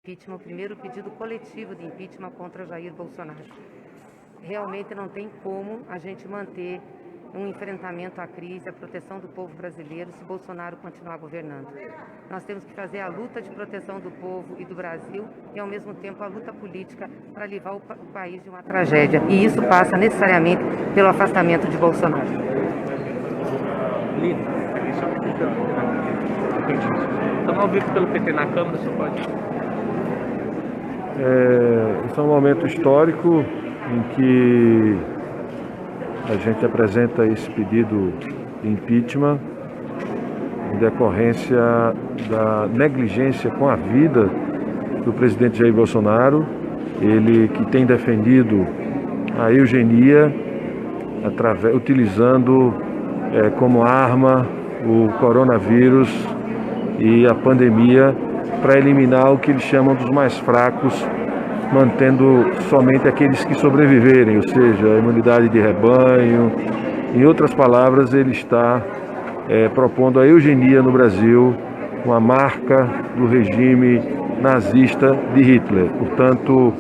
Impeachment, o primeiro pedido coletivo de impeachment contra Jair Bolsonaro. Realmente não tem como a gente manter um enfrentamento à crise, a proteção do povo brasileiro se Bolsonaro continuar governando. Nós temos que fazer a luta de proteção do povo e do Brasil e, ao mesmo tempo, a luta política para livrar o país de uma tragédia. E isso passa necessariamente pelo afastamento de Bolsonaro. Lino, estamos ao vivo pelo PT na Câmara, você pode... Esse é um momento histórico em que a gente apresenta esse pedido de impeachment em decorrência da negligência com a vida do presidente Jair Bolsonaro, ele que tem defendido a eugenia, utilizando como arma o coronavírus e a pandemia para eliminar o que eles chamam dos mais fracos, mantendo somente aqueles que sobreviverem, ou seja, a imunidade de rebanho. Em outras palavras, ele está propondo a eugenia no Brasil, uma marca do regime nazista de Hitler. Portanto,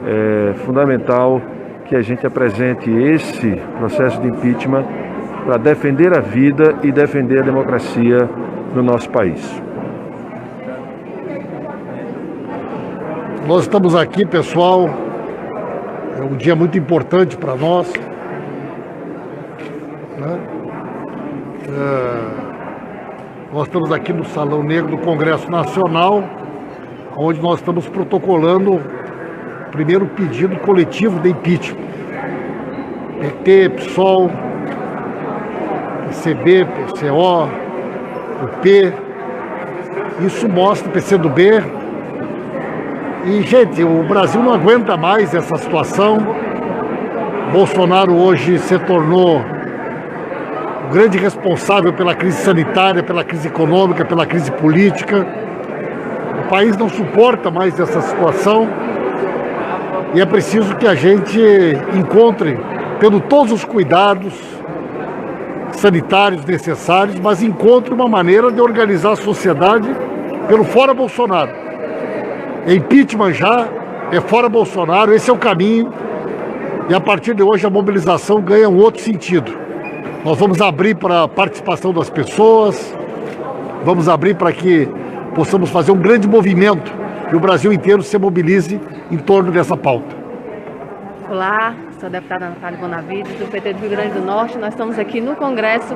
é fundamental que a gente apresente esse processo de impeachment para defender a vida e defender a democracia no nosso país. Nós estamos aqui, pessoal, é um dia muito importante para nós, né? Nós estamos aqui no Salão Negro do Congresso Nacional, onde nós estamos protocolando o primeiro pedido coletivo de impeachment. PT, PSOL, PCB, PCO, UP, isso mostra, PCdoB. E, gente, o Brasil não aguenta mais essa situação. Bolsonaro hoje se tornou o grande responsável pela crise sanitária, pela crise econômica, pela crise política. O país não suporta mais essa situação e é preciso que a gente encontre, tendo todos os cuidados sanitários necessários, mas encontre uma maneira de organizar a sociedade pelo fora Bolsonaro. É impeachment já, é fora Bolsonaro, esse é o caminho. E a partir de hoje a mobilização ganha um outro sentido. Nós vamos abrir para a participação das pessoas, vamos abrir para que possamos fazer um grande movimento e o Brasil inteiro se mobilize em torno dessa pauta. Olá, sou a deputada Natália Bonavides, do PT do Rio Grande do Norte. Nós estamos aqui no Congresso,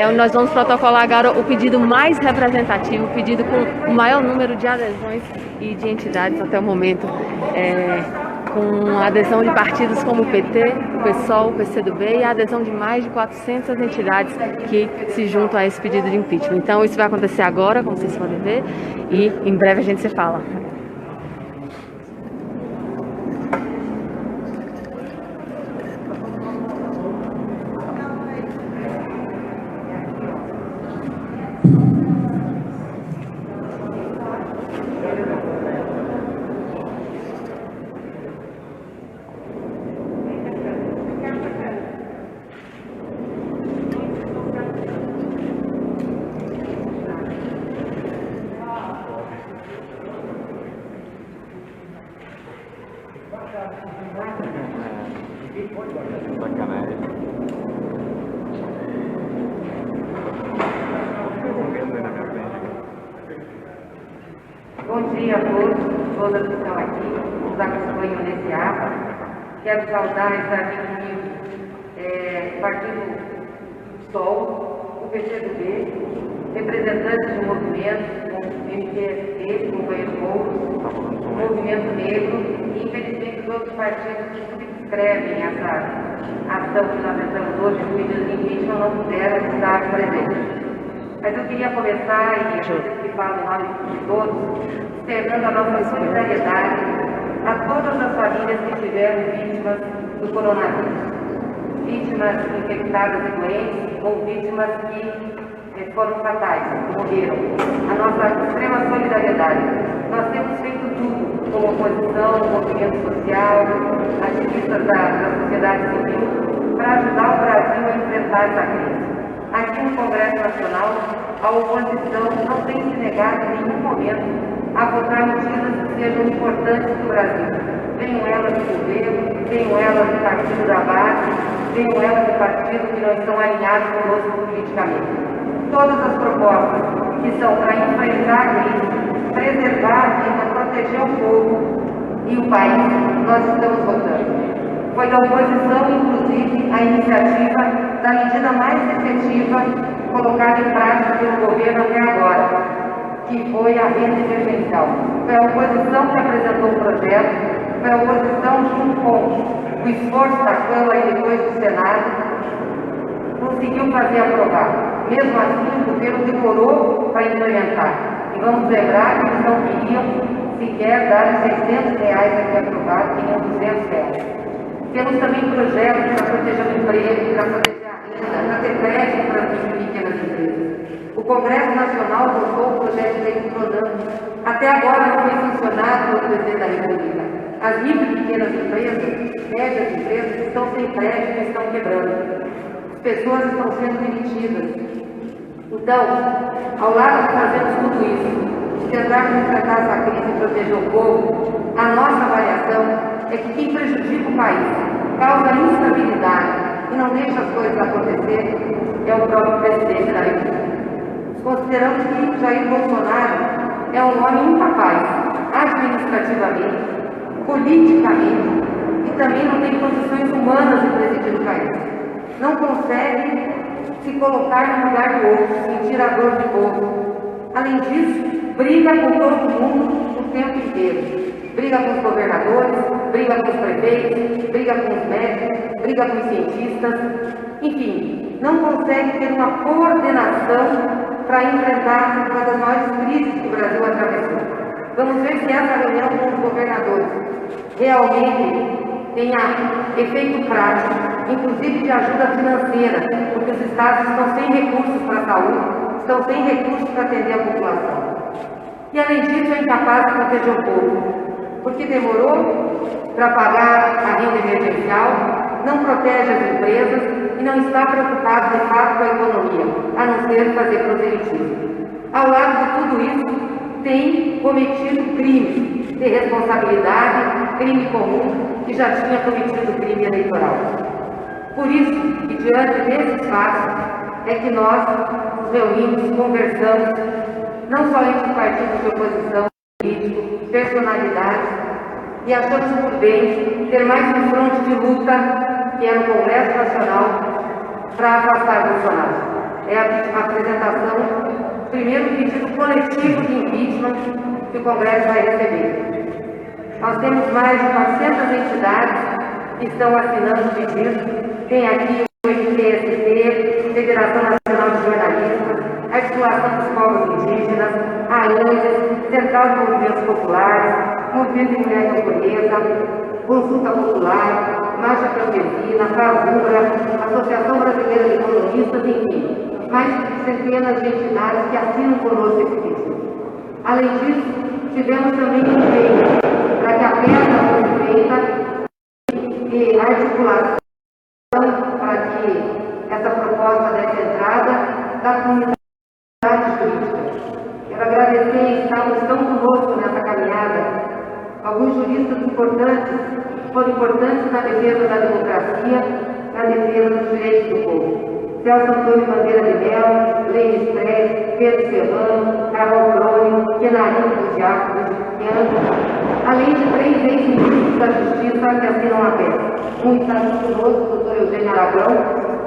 onde nós vamos protocolar agora o pedido mais representativo, o pedido com o maior número de adesões e de entidades até o momento, com a adesão de partidos como o PT, o PSOL, o PCdoB e a adesão de mais de 400 entidades que se juntam a esse pedido de impeachment. Então isso vai acontecer agora, como vocês podem ver, e em breve a gente se fala. Bom dia a todas que estão aqui, nos acompanham nesse ato. Quero saudar e estar aqui comigo o Partido PSOL, o PCdoB, representantes do movimento, como o MTST, o Companheiro Mouros, o Movimento Negro e, infelizmente, os outros partidos que subscrevem essa ação que nós estamos hoje, o pedido de impeachment, não puderam estar presentes. Mas eu queria começar, e vocês que falam em nome de todos, externando a nossa solidariedade a todas as famílias que tiveram vítimas do coronavírus. Vítimas infectadas e doentes ou vítimas que foram fatais, que morreram. A nossa extrema solidariedade. Nós temos feito tudo, como oposição, movimento social, ativistas da sociedade civil, para ajudar o Brasil a enfrentar essa crise. aqui no Congresso Nacional, a oposição não tem se negado em nenhum momento a votar medidas que sejam importantes para o Brasil. Tenham elas de governo, tenham elas de partido da base, tenham elas de partidos que não estão alinhados conosco politicamente. Todas as propostas que são para enfrentar a crise, preservar a vida, proteger o povo e o país, nós estamos votando. Foi da oposição, inclusive, a iniciativa da medida mais efetiva colocada em prática pelo governo até agora, que foi a renda emergencial. Foi a oposição que apresentou o projeto, foi a oposição, junto com o esforço da Câmara e depois do Senado, conseguiu fazer aprovar. Mesmo assim, o governo demorou para implementar. E vamos lembrar que eles não queriam sequer dar os R$600 aqui aprovados, queriam R$200. Temos também projetos para proteger o emprego, para proteger a renda, para ter crédito para as pequenas empresas. O Congresso Nacional votou o projeto de lei Pronamp. Até agora não foi sancionado pelo presidente da República. As micro e pequenas empresas, médias empresas, estão sem crédito e estão quebrando. As pessoas estão sendo demitidas. Então, ao lado de fazermos tudo isso, de tentarmos enfrentar essa crise e proteger o povo, a nossa avaliação é que quem prejudica o país, causa instabilidade e não deixa as coisas acontecer, é o próprio presidente da República. Consideramos que Jair Bolsonaro é um homem incapaz, administrativamente, politicamente, e também não tem condições humanas de presidir o país. Não consegue se colocar no lugar do outro, sentir a dor do povo. Além disso, briga com todo mundo o tempo inteiro. Briga com os governadores, briga com os prefeitos, briga com os médicos, briga com os cientistas. Enfim, não consegue ter uma coordenação para enfrentar uma das maiores crises que o Brasil atravessou. Vamos ver se essa reunião com os governadores realmente tenha efeito prático, inclusive de ajuda financeira, porque os estados estão sem recursos para a saúde, estão sem recursos para atender a população. E além disso, é incapaz de proteger o povo, porque demorou para pagar a renda emergencial, não protege as empresas e não está preocupado de fato com a economia, a não ser fazer proselitismo. Ao lado de tudo isso, tem cometido crime de responsabilidade, crime comum, que já tinha cometido crime eleitoral. Por isso, e diante desses fatos, é que nós nos reunimos, conversamos, não só entre partidos de oposição, políticos, personalidades, e achamos por bem ter mais um fronte de luta, que é no Congresso Nacional, para afastar Bolsonaro. É a apresentação do primeiro pedido coletivo de impeachment que o Congresso vai receber. Nós temos mais de 400 entidades que estão assinando o pedido. Tem aqui o MTST, Federação Nacional de Jornalistas, a Articulação dos Povos Indígenas, a ANDES, Central de Movimentos Populares, Movimento de Mulher Camponesa, Consulta Popular, Marcha Campesina, FAVURA, Associação Brasileira de Economistas, enfim, mais de centenas de entidades que assinam conosco esse pedido. Além disso, tivemos também empenho para que a peça fosse feita e articulação para que essa proposta desse entrada da comunidade jurídica. Quero agradecer, estamos tão conosco nessa caminhada, alguns juristas importantes, foram importantes na defesa da democracia, na defesa dos direitos do povo. Celso Antônio Bandeira de Mello, Lênin Stress, Pedro Serrano, Carol Crônio, Kenarino dos Diáconos, além de 3 ex-ministros da Justiça que assinam a peça. Um está conosco, o doutor Eugênio Aragão,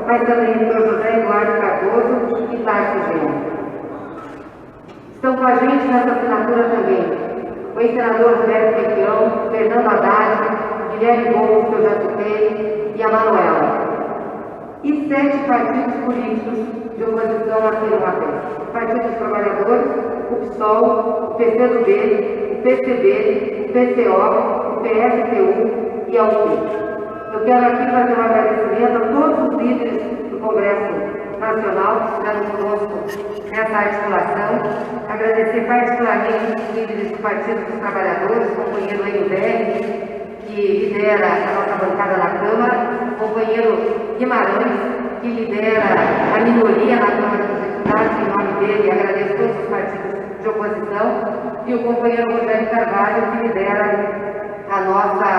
mas também o doutor José Eduardo Cardoso e Tarso Gênero. Estão com a gente nessa assinatura também o ex-senador Roberto Requião, Fernando Haddad, Guilherme Boulos, que eu já citei, e a Manuela. E 7 partidos políticos de oposição assinam a peça. O Partido dos Trabalhadores, o PSOL, o PCdoB, o PCB, o PCO, o PSTU e a UP. Eu quero aqui fazer um agradecimento a todos os líderes do Congresso Nacional que estiveram conosco nessa articulação. Agradecer particularmente os líderes do Partido dos Trabalhadores, o companheiro MBR, que lidera a nossa bancada na Câmara, o companheiro Guimarães, que lidera a minoria na Câmara dos Deputados, em nome dele, agradeço todos os partidos de oposição, e o companheiro Rogério Carvalho, que lidera a nossa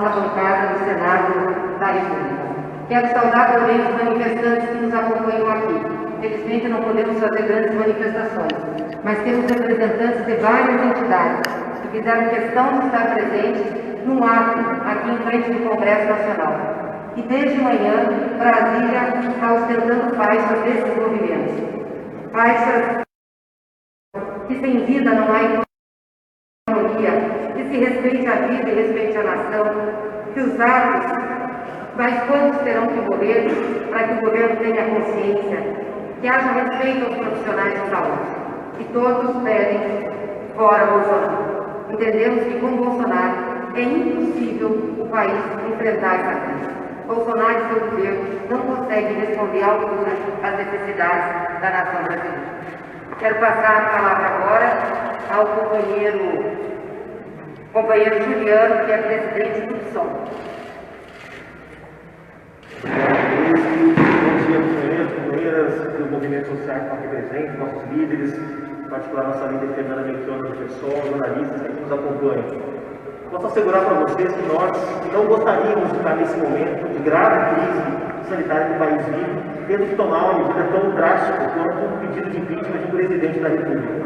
bancada no Senado da República. Quero saudar também os manifestantes que nos acompanham aqui. Felizmente não podemos fazer grandes manifestações, mas temos representantes de várias entidades que fizeram questão de estar presentes num ato aqui em frente do Congresso Nacional. E desde manhã, Brasília está ostentando faixas desses movimentos. Faixas que sem vida não há economia, que se respeite a vida e respeite a nação, que os atos, mas quantos terão que morrer para que o governo tenha consciência, que haja respeito aos profissionais de saúde. E todos pedem fora Bolsonaro. Entendemos que com Bolsonaro é impossível o país enfrentar essa crise. Bolsonaro e seu governo não conseguem responder à altura às necessidades da nação brasileira. Quero passar a palavra agora ao companheiro Juliano, que é presidente do PSOL. Bom dia, companheiros, companheiras do movimento social que estão aqui presentes, nossos líderes, em particular nossa líder Fernanda Melchiona do PSOL, jornalistas que nos acompanham. Posso assegurar para vocês que nós não gostaríamos de estar nesse momento de grave crise sanitária que o país vive, tendo que tomar uma medida tão drástica quanto um pedido de impeachment de um presidente da República.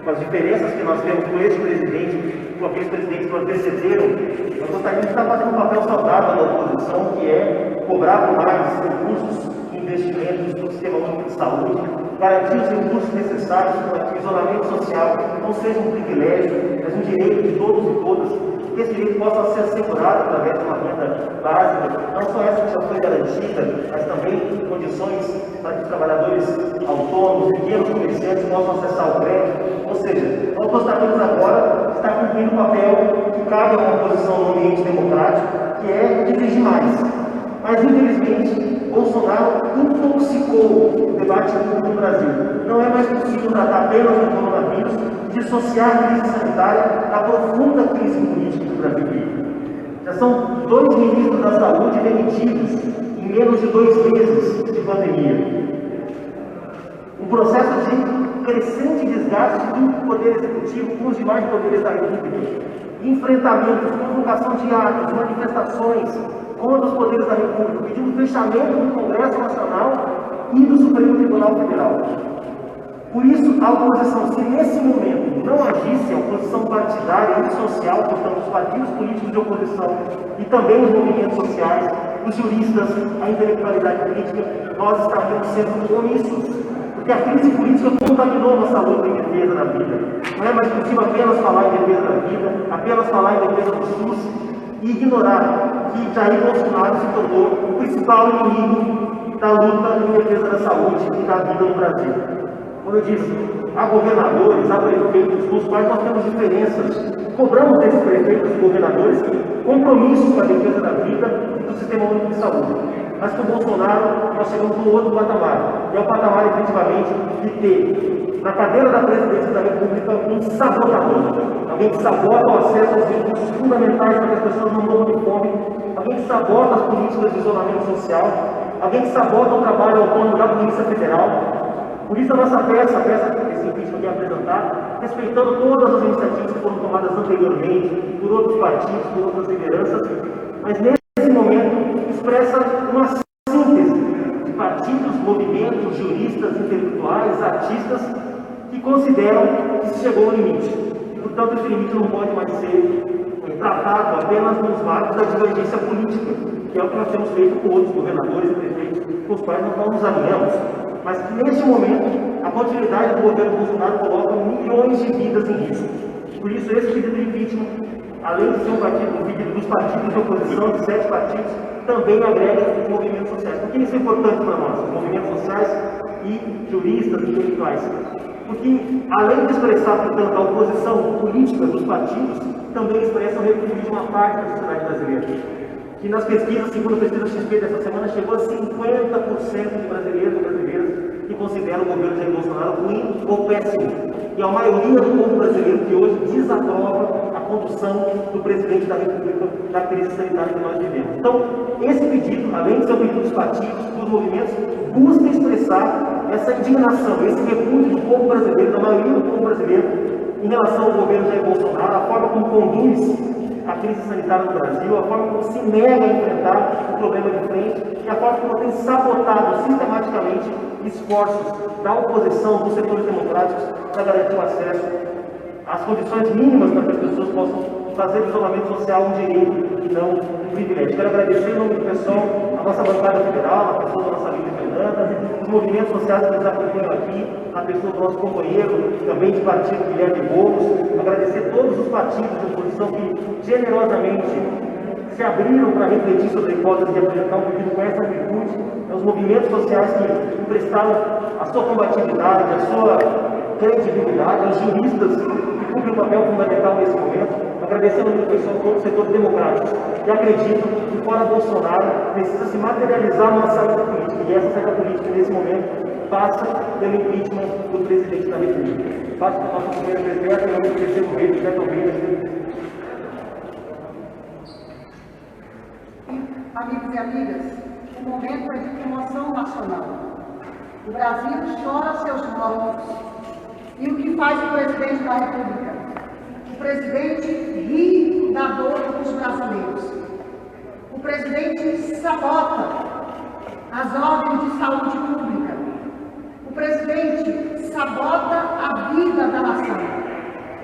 Com as diferenças que nós temos com esse presidente, com aqueles presidentes que o antecederam, nós gostaríamos de estar fazendo um papel saudável da oposição, que é cobrar por mais recursos e investimentos no Sistema Único de Saúde, garantir os recursos necessários para que o isolamento social não seja um privilégio, mas um direito de todos e todas, que esse direito possa ser assegurado através de uma renda básica, não só essa que já foi garantida, mas também condições para que os trabalhadores autônomos, pequenos comerciantes possam acessar o crédito. Ou seja, nós gostaríamos agora de estar cumprindo o papel que cabe a uma oposição no ambiente democrático, que é de exigir mais. Mas, infelizmente, Bolsonaro intoxicou o debate público no Brasil. Não é mais possível tratar apenas do coronavírus e dissociar a crise sanitária da profunda crise política que o Brasil vive. Já são 2 ministros da Saúde demitidos em menos de 2 meses de pandemia. Um processo de crescente desgaste do Poder Executivo com os demais poderes da República. Enfrentamentos, convocação de atos, manifestações contra os poderes da República, pedindo fechamento do Congresso Nacional e do Supremo Tribunal Federal. Por isso, a oposição, se nesse momento não agisse, a oposição partidária e social, portanto, os partidos políticos de oposição e também os movimentos sociais, os juristas, a intelectualidade política, nós estaríamos sendo omissos. Porque a crise política contaminou nossa luta em defesa da vida. Não é mais possível apenas falar em defesa da vida, apenas falar em defesa do SUS e ignorar que Jair Bolsonaro se tornou o principal inimigo da luta em defesa da saúde e da vida no Brasil. Como eu disse, há governadores, há prefeitos com os quais nós temos diferenças. Cobramos desses prefeitos e governadores compromisso com a defesa da vida e do Sistema Único de Saúde. Mas com o Bolsonaro nós chegamos a um outro patamar. E é o patamar, efetivamente, de ter na cadeira da presidência da República um sabotador. Alguém que sabota o acesso aos recursos fundamentais para que as pessoas não morram de fome. Alguém que sabota as políticas de isolamento social. Alguém que sabota o trabalho autônomo da Polícia Federal. Por isso a nossa peça, esse impeachment que é apresentado, respeitando todas as iniciativas que foram tomadas anteriormente, por outros partidos, por outras lideranças, mas nesse momento expressa uma síntese de partidos, movimentos, juristas, intelectuais, artistas, que consideram que se chegou ao limite. E, portanto, esse limite não pode mais ser tratado apenas nos marcos da divergência política, que é o que nós temos feito com outros governadores e prefeitos, com os quais nós não nos alinhamos. Mas que, neste momento, a continuidade do governo Bolsonaro coloca milhões de vidas em risco. Por isso, esse pedido de impeachment, além de ser um pedido dos partidos de oposição, de 7 partidos, também agrega os movimentos sociais. Por que isso é importante para nós, os movimentos sociais e juristas e intelectuais? Porque, além de expressar, portanto, a oposição política dos partidos, também expressa o refúgio de uma parte da sociedade brasileira. Que nas pesquisas, segundo a pesquisa XP dessa semana, chegou a 50% de brasileiros e brasileiras que consideram o governo Jair Bolsonaro ruim ou péssimo. E a maioria do povo brasileiro que hoje desaprova a condução do presidente da República da crise sanitária que nós vivemos. Então, esse pedido, além de ser um pedido dos partidos, dos movimentos, busca expressar essa indignação, esse repúdio do povo brasileiro, da maioria do povo brasileiro, em relação ao governo Jair Bolsonaro, a forma como conduz a crise sanitária no Brasil, a forma como se nega a enfrentar o problema de frente e a forma como tem sabotado sistematicamente esforços da oposição, dos setores democráticos, para garantir o acesso às condições mínimas para que as pessoas possam fazer do isolamento social um direito e não um privilégio. Quero agradecer em nome do pessoal a nossa bancada federal, a pessoa da nossa líder Fernanda, os movimentos sociais que nos acompanham aqui, a pessoa do nosso companheiro também de partido, Guilherme Boulos, agradecer todos os partidos de oposição que generosamente se abriram para refletir sobre a hipótese de apresentar um pedido com essa virtude, os movimentos sociais que prestaram a sua combatividade, a sua credibilidade, os juristas que cumprem um papel fundamental nesse momento, agradecendo a pessoal todos os setores democráticos que acreditam que fora Bolsonaro precisa se materializar uma saída política, e essa saída política nesse momento passa pelo impeachment do presidente da República. Passo para o nosso primeiro presidente, em nome do terceiro governo, José Tobias. Amigos e amigas, o momento é de comoção nacional. O Brasil chora seus mortos. E o que faz o presidente da República? O presidente ri da dor dos brasileiros. O presidente sabota as ordens de saúde pública. O presidente sabota a vida da nação.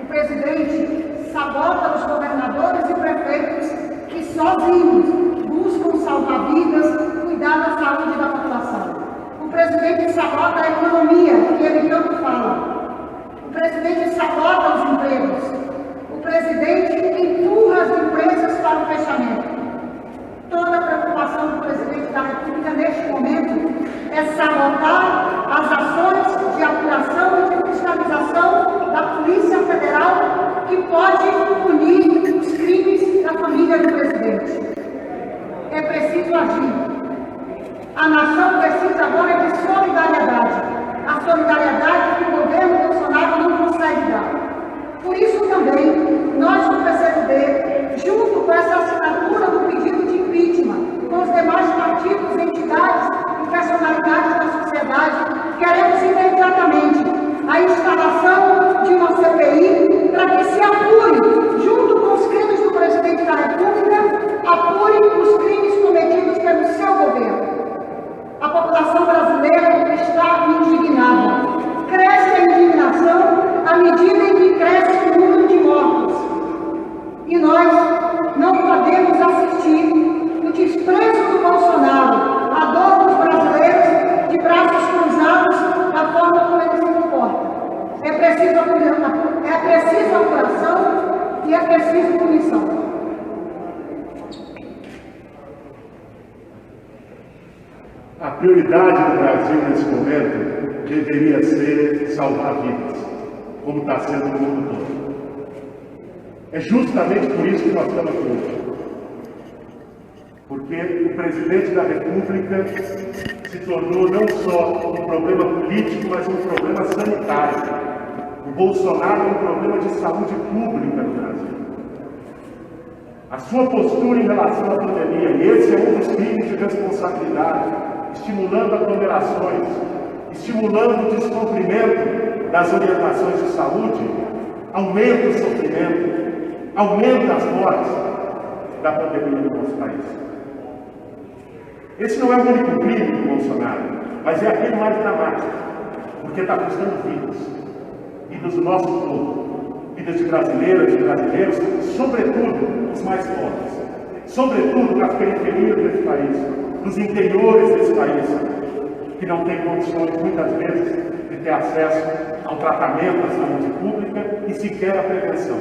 O presidente sabota os governadores e prefeitos que sozinhos buscam salvar vidas, cuidar da saúde da população. O presidente sabota a economia, que ele tanto fala. O presidente sabota os empregos. O presidente empurra as empresas para o fechamento. Toda a preocupação do presidente da República neste momento é sabotar as ações de apuração e de fiscalização da Polícia Federal que pode punir os crimes da família do presidente. É preciso agir. A nação precisa agora de solidariedade. A solidariedade que o governo Bolsonaro não consegue dar. Por isso também, nós do PCdoB, junto com essa assinatura do pedido de impeachment, com os demais partidos, entidades e personalidades da sociedade, queremos imediatamente a instalação de uma CPI para que se apure, junto com os crimes do presidente da República, apure os crimes cometidos pelo seu governo. A população brasileira está indignada. Cresce a indignação à medida em que cresce o número de mortos. E nós não podemos assistir o desprezo do Bolsonaro, a dor dos brasileiros de braços cruzados da forma como ele se comporta. É preciso apuração e é preciso punição. A prioridade do Brasil nesse momento deveria ser salvar vidas, como está sendo no mundo todo. É justamente por isso que nós estamos aqui hoje. Porque o presidente da República se tornou não só um problema político, mas um problema sanitário. O Bolsonaro é um problema de saúde pública no Brasil. A sua postura em relação à pandemia, e esse é um dos crimes de responsabilidade, estimulando aglomerações, estimulando o descumprimento das orientações de saúde, aumenta o sofrimento, aumenta as mortes da pandemia no nosso país. Esse não é o único crime do Bolsonaro, mas é aquele mais dramático, porque está custando vidas, vidas do nosso povo, vidas de brasileiras e brasileiros, sobretudo os mais pobres, sobretudo nas periferias desse país, nos interiores desse país, que não têm condições, muitas vezes, de ter acesso ao tratamento da saúde pública e sequer à prevenção.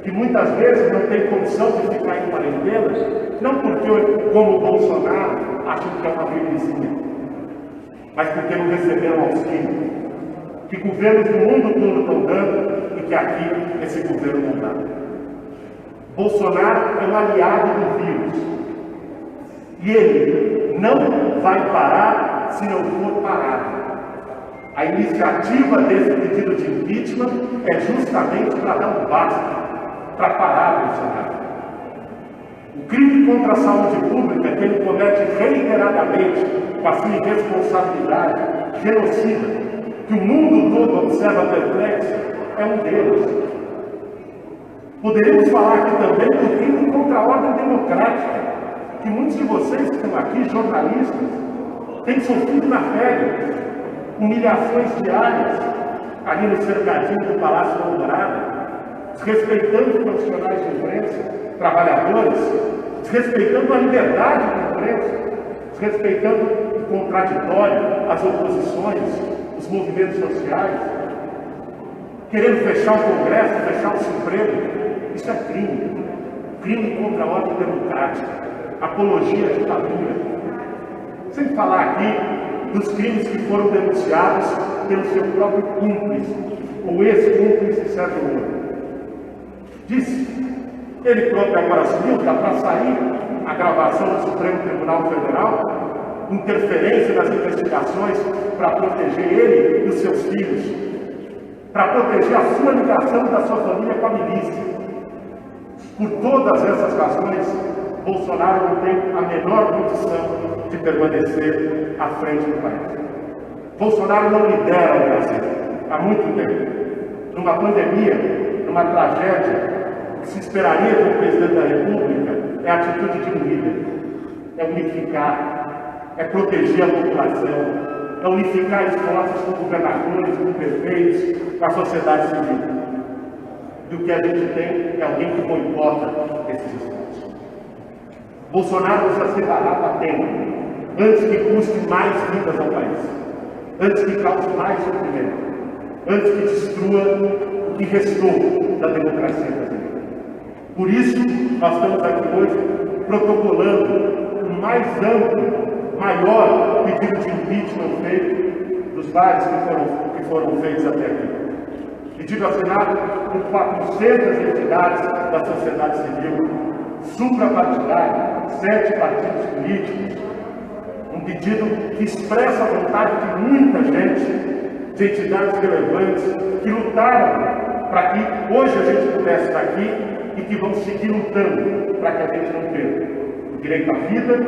Que muitas vezes não tem condição de ficar em quarentena, não porque, como o Bolsonaro, acham que é uma gripezinha, mas porque não receberam auxílio, que governos do mundo todo estão dando e que aqui esse governo não dá. Bolsonaro é um aliado do vírus. E ele não vai parar se não for parado. A iniciativa desse pedido de impeachment é justamente para dar um basta para parar Bolsonaro. O crime contra a saúde pública que ele comete reiteradamente com a sua irresponsabilidade genocida, que o mundo todo observa perplexo, é um deles. Poderíamos falar aqui também do crime contra a ordem democrática, que muitos de vocês que estão aqui, jornalistas, têm sofrido na pele, humilhações diárias, ali no cercadinho do Palácio da Alvorada, desrespeitando profissionais de imprensa, trabalhadores, desrespeitando a liberdade da imprensa, desrespeitando o contraditório, as oposições, os movimentos sociais, querendo fechar o Congresso, fechar o Supremo. Isso é crime. Crime contra a ordem democrática, apologia à ditadura. Sem falar aqui dos crimes que foram denunciados pelo seu próprio cúmplice, ou ex-cúmplice Sérgio Moro. Disse, ele próprio agora assumiu, está para sair a gravação do Supremo Tribunal Federal, interferência nas investigações para proteger ele e os seus filhos, para proteger a sua ligação da sua família com a milícia. Por todas essas razões, Bolsonaro não tem a menor condição de permanecer à frente do país. Bolsonaro não lidera o Brasil há muito tempo. Numa pandemia, numa tragédia, o que se esperaria de um presidente da República é a atitude de um líder. É unificar, é proteger a população, é unificar esforços com governadores, com prefeitos, com a sociedade civil. E o que a gente tem é alguém que boicota esses esforços. Bolsonaro precisa ser barato a tempo, antes que custe mais vidas ao país, antes que cause mais sofrimento, antes que destrua o que restou da democracia brasileira. Por isso, nós estamos aqui hoje protocolando o mais amplo, maior pedido de impeachment feito dos vários que foram feitos até aqui. Pedido assinado por 400 entidades da sociedade civil, suprapartidária, 7 partidos políticos. Um pedido que expressa a vontade de muita gente, de entidades relevantes, que lutaram para que hoje a gente pudesse estar aqui e que vão seguir lutando para que a gente não perca o direito à vida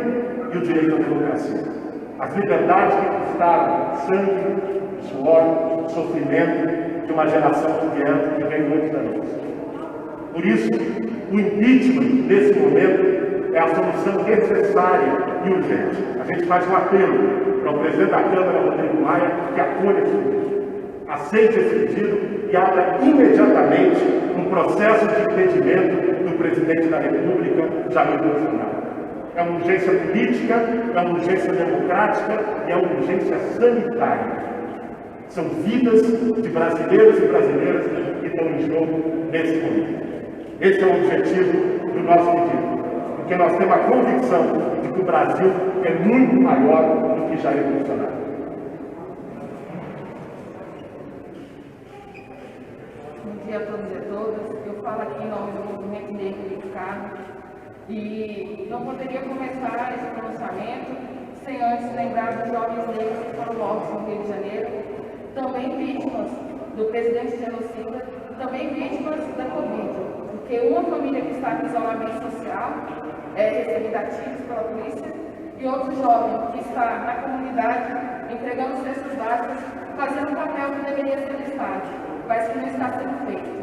e o direito à democracia. As liberdades que custaram sangue, suor, sofrimento de uma geração que vem muito da nossa. Por isso, o impeachment, nesse momento, é a solução necessária e urgente. A gente faz um apelo para o presidente da Câmara, Rodrigo Maia, que acolha esse pedido. Aceite esse pedido e abra imediatamente um processo de impedimento do presidente da República, Jair Bolsonaro. É uma urgência política, é uma urgência democrática e é uma urgência sanitária. São vidas de brasileiros e brasileiras que estão em jogo nesse momento. Esse é o objetivo do nosso pedido, porque nós temos a convicção de que o Brasil é muito maior do que Jair Bolsonaro. Bom dia a todos e a todas. Eu falo aqui em nome do Movimento Negro Unificado e não poderia começar esse pronunciamento sem antes lembrar dos jovens negros que foram mortos no Rio de Janeiro, também vítimas do presidente genocida, também vítimas da Covid, porque uma família que está em isolamento social é recebida a tiros pela polícia e outro jovem que está na comunidade entregando cestas básicas, fazendo um papel que deveria ser do Estado, mas que não está sendo feito.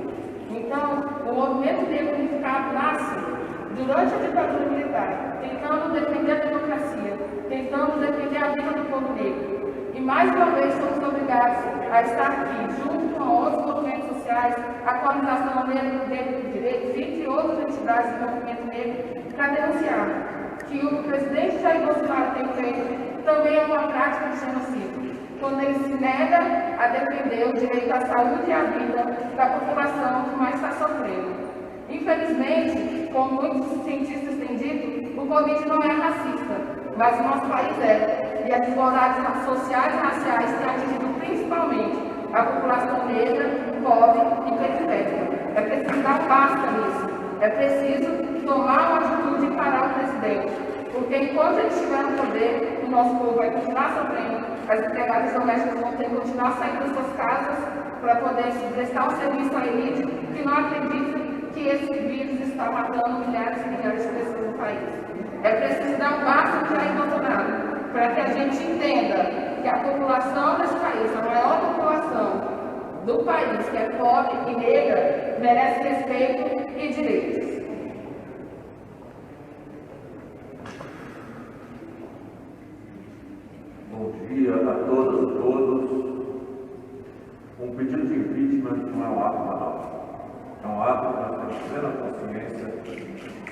Então, o Movimento Negro Unificado nasce durante a ditadura militar, tentando defender a democracia, tentando defender a vida do povo negro. E mais uma vez somos obrigados a estar aqui, junto com outros movimentos sociais, a Coordenação Negra do Direito, entre outras entidades do movimento negro, para denunciar que o presidente Jair Bolsonaro tem feito também é uma prática de genocídio, quando ele se nega a defender o direito à saúde e à vida da população que mais está sofrendo. Infelizmente, como muitos cientistas têm dito, o Covid não é racista, mas o nosso país é. E as desigualdades sociais e raciais têm atingido principalmente a população negra, pobre e periférica. É preciso dar basta nisso. É preciso tomar uma atitude e parar o presidente. Porque enquanto ele estiver no poder, o nosso povo vai continuar sofrendo, as empregadas domésticas vão ter que continuar saindo das suas casas para poder prestar um serviço à elite que não acredita que esse vírus está matando milhares e milhares de pessoas no país. É preciso dar um basta para Jair Bolsonaro, para que a gente entenda que a população desse país, a maior população do país, que é pobre e negra, merece respeito e direitos. Bom dia a todas e todos. Um pedido de impeachment não é um ato banal. É um ato que nós temos plena consciência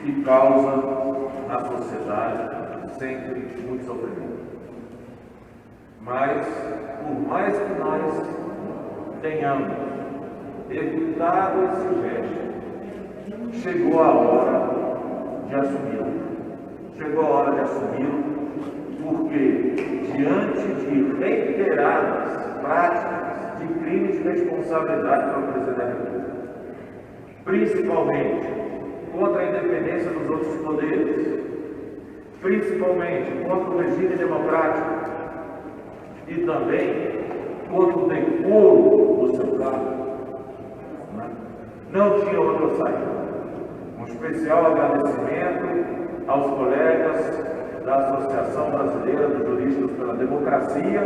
e causa na sociedade sempre muito sofrimento. Mas, por mais que nós tenhamos evitado esse gesto, chegou a hora de assumi-lo. Chegou a hora de assumi-lo porque, diante de reiteradas práticas de crimes de responsabilidade para o presidente da República, principalmente contra a independência dos outros poderes, principalmente contra o regime democrático e também contra o decoro do seu cargo, não tinha outra saída. Um especial agradecimento aos colegas da Associação Brasileira dos Juristas pela Democracia,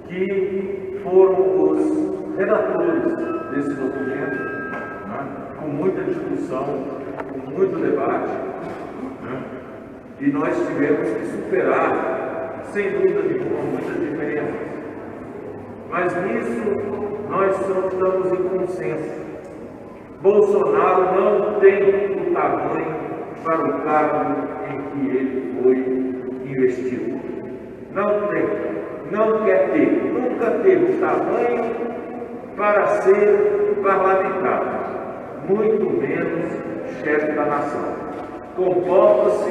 que foram os redatores desse documento, com muita discussão, com muito debate, e nós tivemos que superar, sem dúvida nenhuma, muitas diferenças. Mas nisso nós estamos em consenso. Bolsonaro não tem o tamanho para o cargo em que ele foi investido. Não tem, não quer ter, nunca teve tamanho para ser parlamentar, muito menos chefe da nação. Comporta-se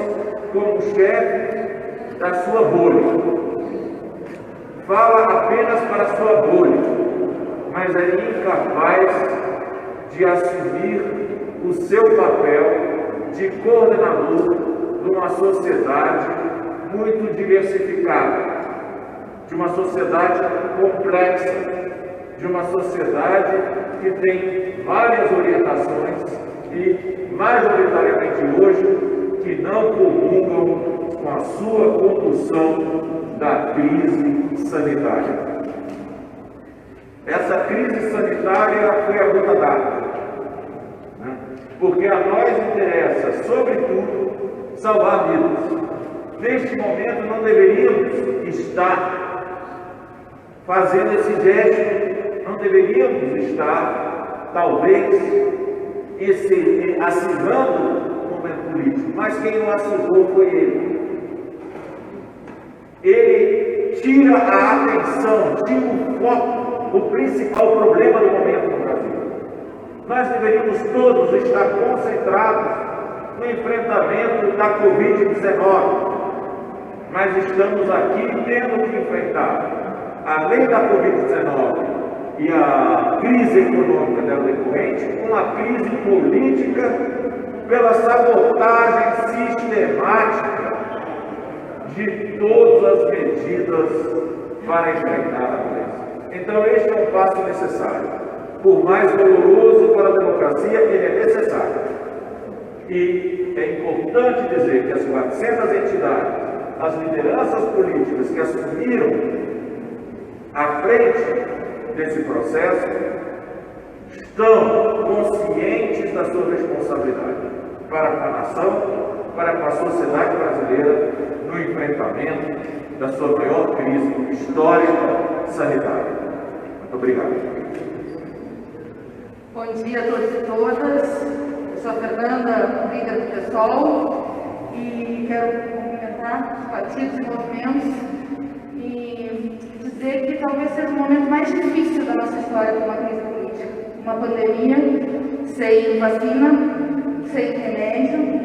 como chefe da sua bolha. Fala apenas para a sua bolha, mas é incapaz de assumir o seu papel de coordenador de uma sociedade muito diversificada, de uma sociedade complexa, de uma sociedade que tem várias orientações e, majoritariamente hoje, que não comungam com a sua condução da crise sanitária. Essa crise sanitária foi a gota d'água, porque a nós interessa, sobretudo, salvar vidas. Neste momento não deveríamos estar fazendo esse gesto, não deveríamos estar, talvez, acirrando o momento político, mas quem o acirrou foi ele. Ele tira a atenção, tira o foco do principal problema do momento no Brasil. Nós deveríamos todos estar concentrados no enfrentamento da Covid-19, mas estamos aqui tendo que enfrentar, além da Covid-19 e a crise econômica dela decorrente, uma crise política pela sabotagem sistemática de todas as medidas para enfrentar a doença. Então este é um passo necessário. Por mais doloroso para a democracia, ele é necessário. E é importante dizer que as 400 entidades, as lideranças políticas que assumiram à frente desse processo, estão conscientes da sua responsabilidade para com a nação, para com a sociedade brasileira, no enfrentamento da sua maior crise histórica sanitária. Muito obrigado. Bom dia a todos e todas. Eu sou a Fernanda, líder do PSOL, e quero cumprimentar os partidos e movimentos e dizer que talvez seja o momento mais difícil da nossa história com uma crise política. Uma pandemia sem vacina, sem remédio,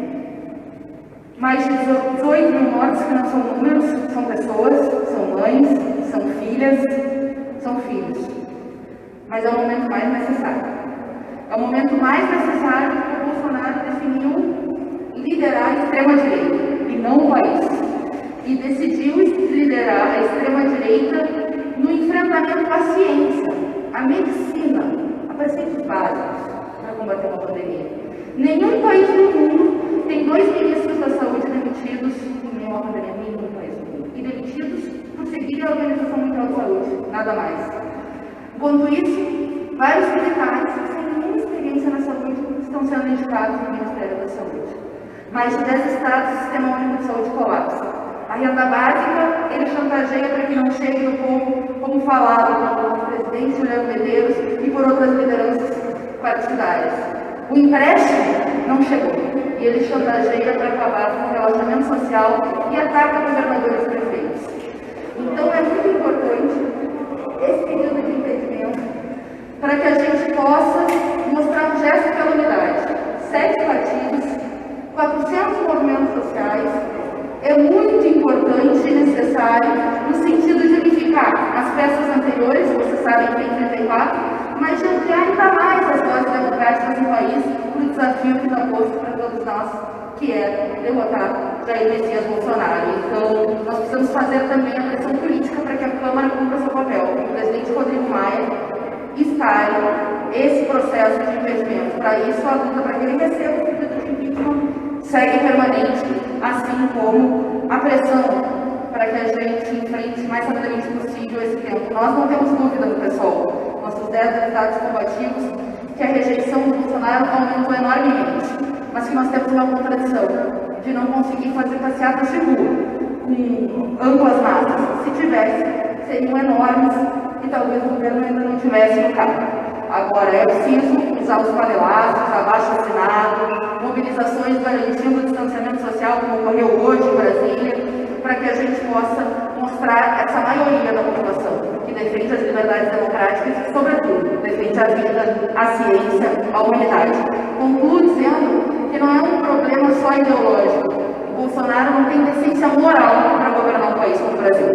mais de 18 mil mortes, que não são números, são pessoas, são mães, são filhas, são filhos. Mas é o momento mais necessário. É o momento mais necessário que o Bolsonaro definiu liderar a extrema-direita, e não o país. E decidiu liderar a extrema-direita no enfrentamento à ciência, à medicina, a preceitos básicos. para combater uma pandemia. Nenhum país do mundo tem 2 ministros da saúde demitidos em meio a uma pandemia, nenhum país do mundo. E demitidos por seguir a Organização Mundial de Saúde, nada mais. Enquanto isso, vários militares sem nenhuma experiência na saúde estão sendo indicados no Ministério da Saúde. Mais de 10 estados, o Sistema Único de Saúde colapsa. A renda básica, ele chantageia para que não chegue no povo, como falado pelo presidente Juliano Medeiros e por outras lideranças partidárias. O empréstimo não chegou e ele chantageia para acabar com o relacionamento social e ataca governadores e prefeitos. Então é muito importante esse período de impedimento para que a gente possa mostrar um gesto pela unidade. 7 partidos, 400 movimentos sociais, é muito importante e necessário no sentido de unificar as peças anteriores, vocês sabem que tem 34, mas de ampliar ainda mais as vozes democráticas no país para o desafio que está posto para todos nós, que é derrotar Jair Messias Bolsonaro. Então, nós precisamos fazer também a pressão política para que a Câmara cumpra seu papel. O presidente Rodrigo Maia instale esse processo de impedimento. Para isso, a luta para que ele receba o pedido de impeachment segue permanente, assim como a pressão para que a gente enfrente o mais rapidamente possível esse tempo. Nós não temos dúvida no PSOL, nossos 10 deputados combativos, que a rejeição do Bolsonaro aumentou enormemente, mas que nós temos uma contradição de não conseguir fazer passeatas de rua com amplas massas. Se tivesse, seriam enormes e talvez o governo ainda não tivesse no carro. Agora, é preciso usar os panelaços, abaixo-assinado, mobilizações garantindo o distanciamento social, como ocorreu hoje em Brasília, para que a gente possa mostrar essa maioria da população que defende as liberdades democráticas e, sobretudo, defende a vida, a ciência, a humanidade. Concluo dizendo que não é um problema só ideológico. O Bolsonaro não tem decência moral para governar um país como o Brasil.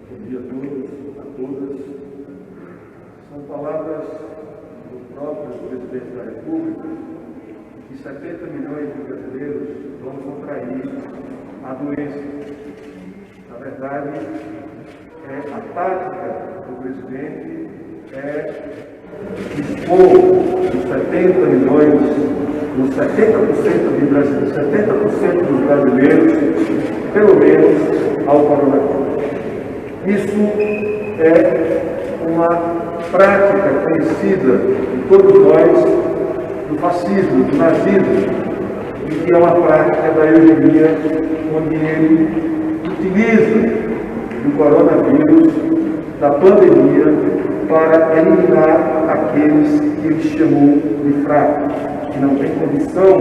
Bom dia a todos, a todas. São palavras do próprio presidente da República que 70 milhões de brasileiros vão contrair a doença. Na verdade, a tática do presidente é expor os 70 milhões, os 70% dos brasileiros, pelo menos, ao coronavírus. Isso é uma prática conhecida de todos nós do fascismo, do nazismo, e que é uma prática da eugenia, onde ele utiliza o coronavírus, da pandemia, para eliminar aqueles que ele chamou de fracos, que não têm condição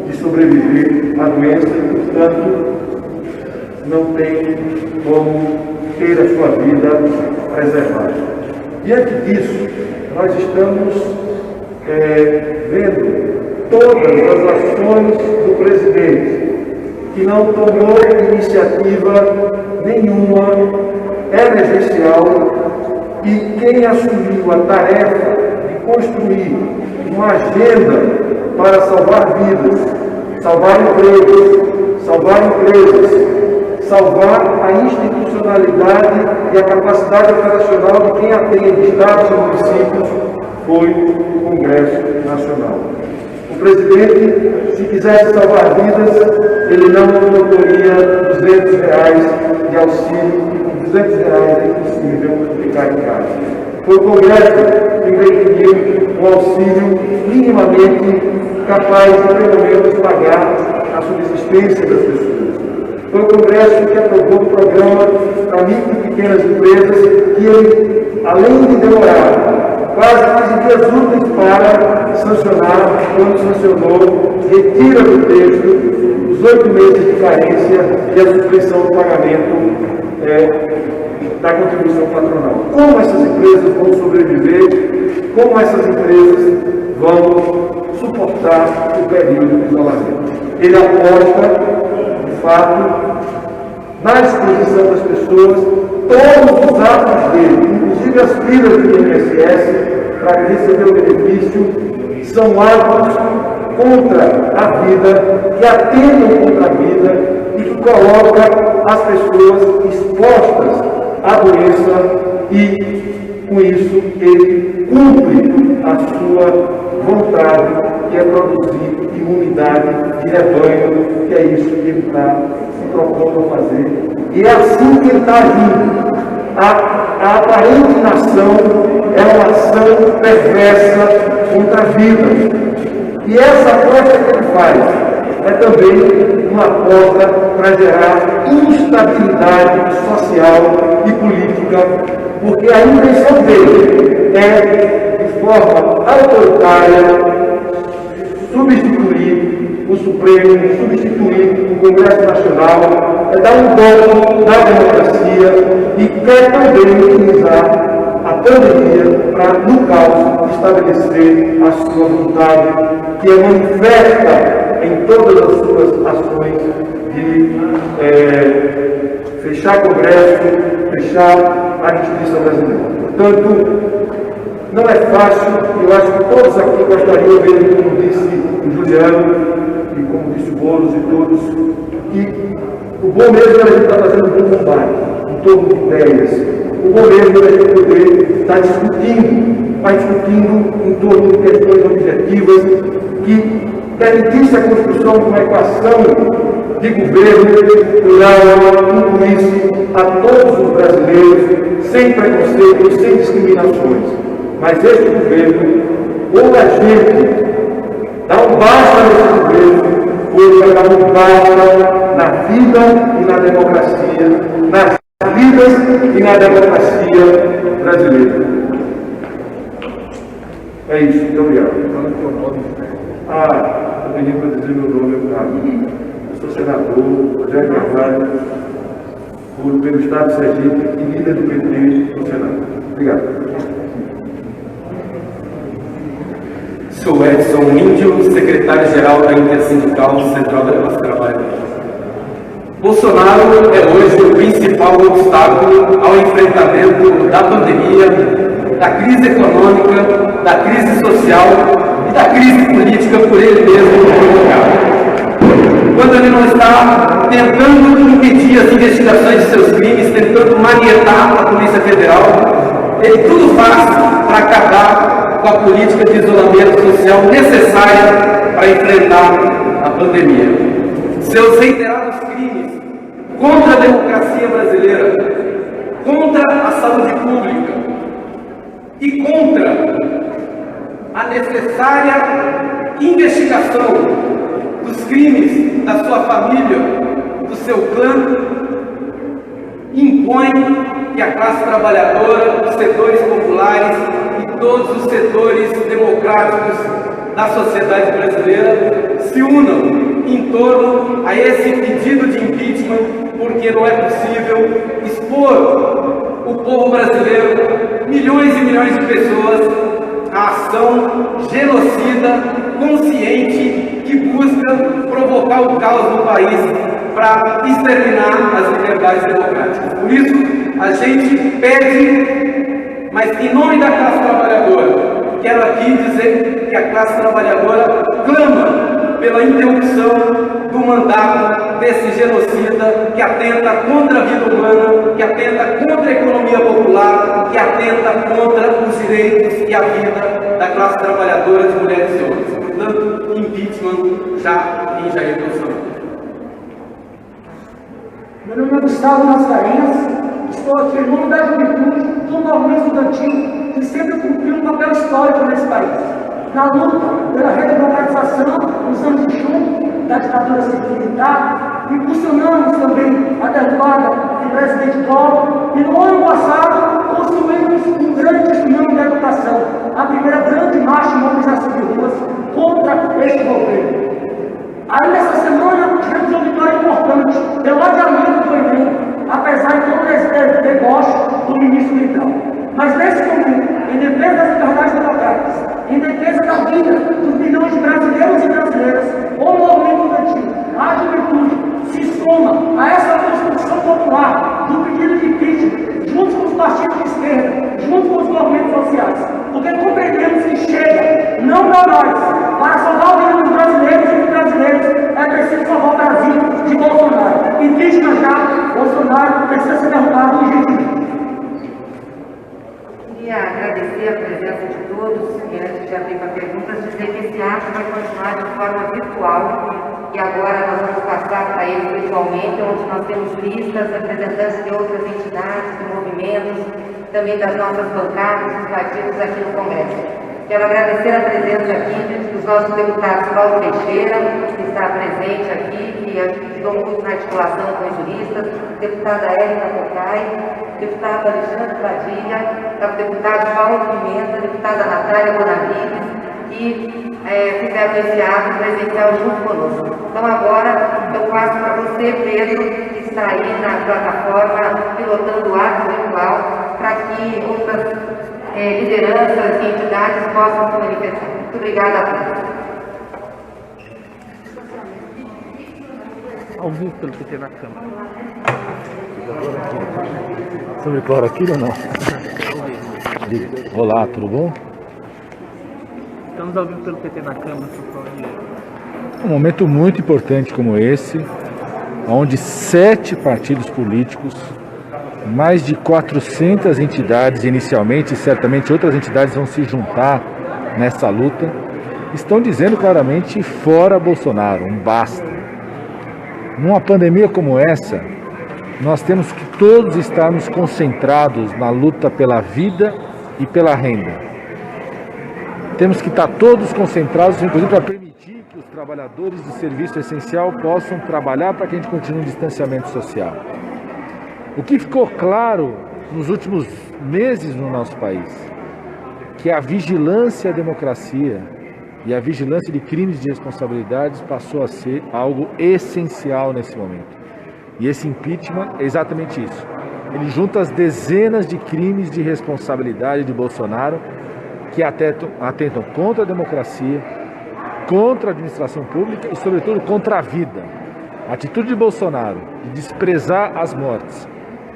de sobreviver à doença e, portanto, não tem como ter a sua vida preservada. Diante disso, nós estamos vendo todas as ações do presidente, que não tomou iniciativa nenhuma emergencial, e quem assumiu a tarefa de construir uma agenda para salvar vidas, salvar empregos, salvar empresas, salvar a institucionalidade e a capacidade operacional de quem atende estados e municípios, foi o Congresso Nacional. O presidente, se quisesse salvar vidas, ele não autoria R$200 de auxílio, e com R$200 é impossível ficar em casa. Foi o Congresso que definiu um auxílio minimamente capaz de, pelo menos, pagar a subsistência das pessoas. Foi o Congresso que aprovou o programa para micro e pequenas empresas, que ele, além de demorar quase 15 dias úteis para sancionar, quando sancionou, retira do texto os 8 meses de carência e a suspensão do pagamento da contribuição patronal. Como essas empresas vão sobreviver? Como essas empresas vão suportar o período de isolamento? Ele aposta, de fato, na disposição das pessoas, todos os atos dele, inclusive as filas do INSS, para receber o benefício, são atos contra a vida, que atentam contra a vida e que colocam as pessoas expostas à doença e, com isso, ele cumpre a sua vontade, que é produzir imunidade de rebanho, que é isso que ele está se propondo a fazer. E é assim que ele está agindo. A aparente nação é uma ação perversa contra a vida. E essa aposta que ele faz é também uma aposta para gerar instabilidade social e política, porque a intenção dele é, de forma autoritária, substituir o Supremo, substituir o Congresso Nacional, é dar um golpe na democracia e quer também utilizar a pandemia para, no caos, estabelecer a sua vontade, que é manifesta em todas as suas ações de fechar Congresso, fechar a justiça brasileira. Portanto, não é fácil, eu acho que todos aqui gostariam de ver, como disse o Juliano, e como disse o Boulos e todos, que o bom mesmo é a gente estar fazendo um bom combate, em torno de ideias. O bom mesmo é a gente poder estar discutindo, mas discutindo em torno de questões objetivas que garantissem a construção de uma equação de governo plural, incluísse a todos os brasileiros, sem preconceitos, sem discriminações. Mas este governo, ou a gente dá um basta nesse governo, ou vai dar um basta na vida e na democracia, nas vidas e na democracia brasileira. É isso, muito obrigado. Eu pedi para dizer meu nome, eu sou senador Rogério Carvalho, pelo Estado de Sergipe e líder do PT no Senado. Obrigado. Sou Edson Índio, secretário-geral da Intersindical Central da Classe Trabalhadora. Bolsonaro é hoje o principal obstáculo ao enfrentamento da pandemia, da crise econômica, da crise social e da crise política por ele mesmo provocada. Quando ele não está tentando impedir as investigações de seus crimes, tentando manietar a Polícia Federal, ele tudo faz para acabar com a política de isolamento social necessária para enfrentar a pandemia. Seus reiterados crimes contra a democracia brasileira, contra a saúde pública e contra a necessária investigação dos crimes da sua família, do seu clã, impõe que a classe trabalhadora, os setores populares e todos os setores democráticos da sociedade brasileira se unam em torno a esse pedido de impeachment, porque não é possível expor o povo brasileiro, milhões e milhões de pessoas, a ação genocida, consciente, que busca provocar o caos no país para exterminar as liberdades democráticas. Por isso, a gente pede, mas em nome da classe trabalhadora, quero aqui dizer que a classe trabalhadora clama pela interrupção do mandato desse genocida que atenta contra a vida humana, que atenta contra a economia popular, que atenta contra os direitos e a vida da classe trabalhadora de mulheres e homens. Portanto, impeachment já em Jair Bolsonaro. Meu nome é Gustavo Mascarenhas, estou aqui em nome da juventude do movimento estudantil que sempre cumpriu um papel histórico nesse país, na luta pela redemocratização nos anos de chumbo da ditadura civil-militar, impulsionamos também a derrubada do presidente Collor e no ano passado construímos um grande tsunami da educação, a primeira grande marcha de mobilização de ruas contra este governo. Aí nessa semana tivemos uma vitória importante pelo adiamento do Enem, apesar de todo esse deboche do ministro Militão. Mas nesse momento, em defesa das liberdades democráticas, em defesa da vida dos milhões de brasileiros e brasileiras, o movimento estudantil, a juventude, se soma a essa construção popular do pedido de impeachment, junto com os partidos de esquerda, junto com os movimentos sociais, porque compreendemos que chega, não dá mais. Para salvar o vida dos brasileiros e dos brasileiros, é preciso salvar o Brasil de Bolsonaro. Impeachment já, Bolsonaro precisa ser derrubado urgentemente. virtual e agora nós vamos passar para ele virtualmente, onde nós temos listas, representantes de outras entidades, de movimentos, também das nossas bancadas, dos partidos aqui no Congresso. Quero agradecer a presença aqui dos nossos deputados Paulo Teixeira, que está presente aqui, que ajudou muito na articulação com os juristas, deputada Érica Cocai, deputado Alexandre Padilha, deputado Paulo Pimenta, deputada Natália Bonavides, que fizeram esse ato presencial junto conosco. Então agora eu passo para você, Pedro, que está aí na plataforma pilotando o ato virtual, para que outras lideranças e entidades possam se manifestar. Muito obrigada a todos. Ao vivo pelo PT na Câmara. Sobre cloroquina ou não? Olá, tudo bom? Estamos ao vivo pelo PT na Câmara, Um momento muito importante como esse, onde 7 partidos políticos, mais de 400 entidades inicialmente, e certamente outras entidades vão se juntar nessa luta, estão dizendo claramente fora Bolsonaro, um basta. Numa pandemia como essa, nós temos que todos estarmos concentrados na luta pela vida e pela renda. Temos que estar todos concentrados, inclusive para permitir que os trabalhadores do serviço essencial possam trabalhar para que a gente continue um distanciamento social. O que ficou claro nos últimos meses no nosso país, que a vigilância à democracia e a vigilância de crimes de responsabilidades passou a ser algo essencial nesse momento. E esse impeachment é exatamente isso. Ele junta as dezenas de crimes de responsabilidade de Bolsonaro que atentam contra a democracia, contra a administração pública e, sobretudo, contra a vida. A atitude de Bolsonaro de desprezar as mortes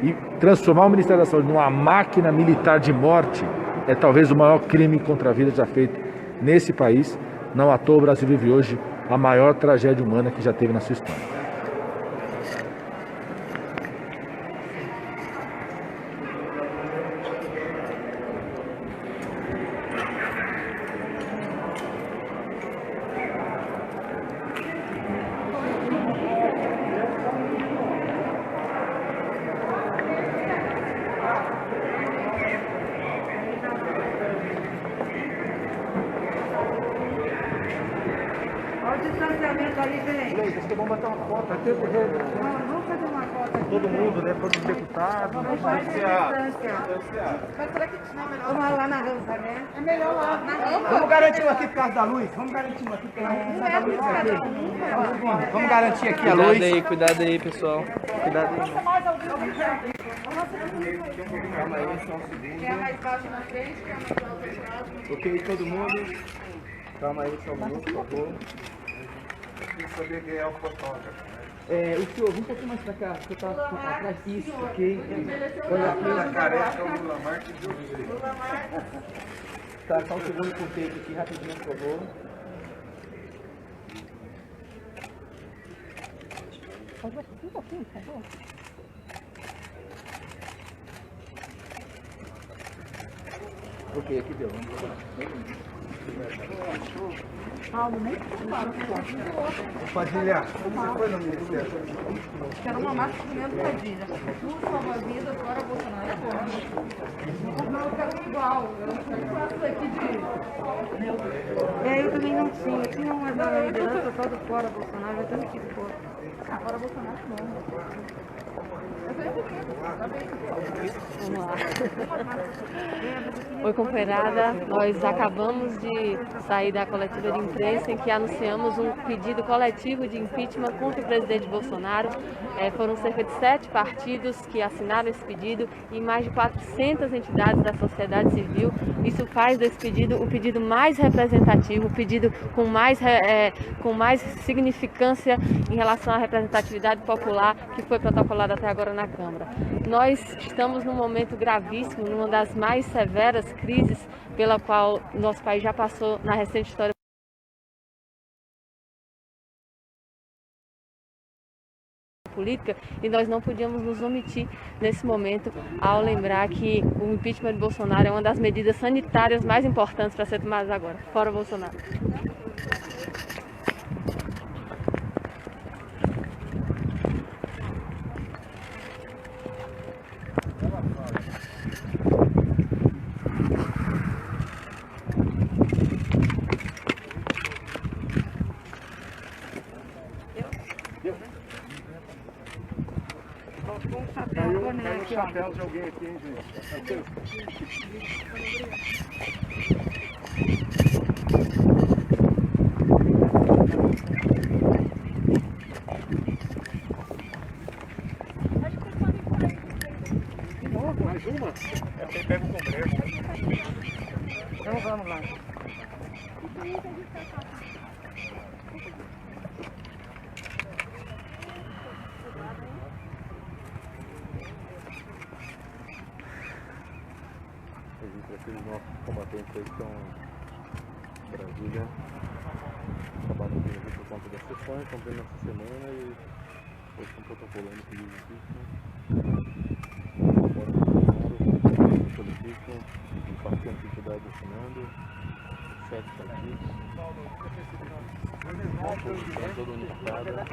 e transformar o Ministério da Saúde numa máquina militar de morte é talvez o maior crime contra a vida já feito nesse país. Não à toa o Brasil vive hoje a maior tragédia humana que já teve na sua história. Olha o distanciamento aí, gente. Acho que é bom botar uma foto aqui. Vamos fazer uma foto aqui. Todo mundo, né? Todos os deputados. Vamos fazer distância. Vamos lá na rampa, né? É melhor lá na rampa. Vamos garantir um aqui por causa da luz. Vamos garantir um aqui por causa da luz. Vamos garantir aqui a luz. Cuidado aí, pessoal. Cuidado aí. Calma aí, só um segundo. Quer mais baixo na frente, quer mais alto do lado. Ok, todo mundo. Calma aí, só um minuto, por favor. Tem que saber quem é o fotógrafo. O senhor, vem um pouquinho mais pra cá, que eu tava atrás disso, ok? Olha aqui. A careca é o Lula Marques de Oliveira. Tá, só um segundo por tempo aqui, rapidinho, por favor. Pode baixar um pouquinho, por favor. Ok, aqui deu. Vamos lá. Padilha, você foi no Ministério? Quero uma máscara primeiro do Padilha. Tudo salva-vidas, fora Bolsonaro é bom. Não, eu quero igual. Eu faço aqui de... Eu também não tinha. Eu tinha uma da liderança só do fora Bolsonaro, eu tenho que ir fora. Fora Bolsonaro é bom. Vamos lá. Oi, companheirada. Nós acabamos de sair da coletiva de imprensa em que anunciamos um pedido coletivo de impeachment contra o presidente Bolsonaro. Foram cerca de 7 partidos que assinaram esse pedido e mais de 400 entidades da sociedade civil. Isso faz desse pedido o pedido mais representativo, o pedido com mais significância em relação à representatividade popular que foi protocolado até agora na Câmara. Nós estamos num momento gravíssimo, numa das mais severas crises pela qual nosso país já passou na recente história política, e nós não podíamos nos omitir nesse momento ao lembrar que o impeachment de Bolsonaro é uma das medidas sanitárias mais importantes para ser tomadas agora. Fora Bolsonaro. Caiu o chapéu de alguém aqui, hein, gente? Mais uma? É quem pega o congresso. Então vamos lá. Aqueles nossos combatentes aí que estão em Brasília, acabaram vindo aqui por conta das sessões, estão vendo essa semana e hoje estão protocolando pedido de impeachment. Agora o solicito, o partido de entidade assinando, 7 partidos, toda unificada.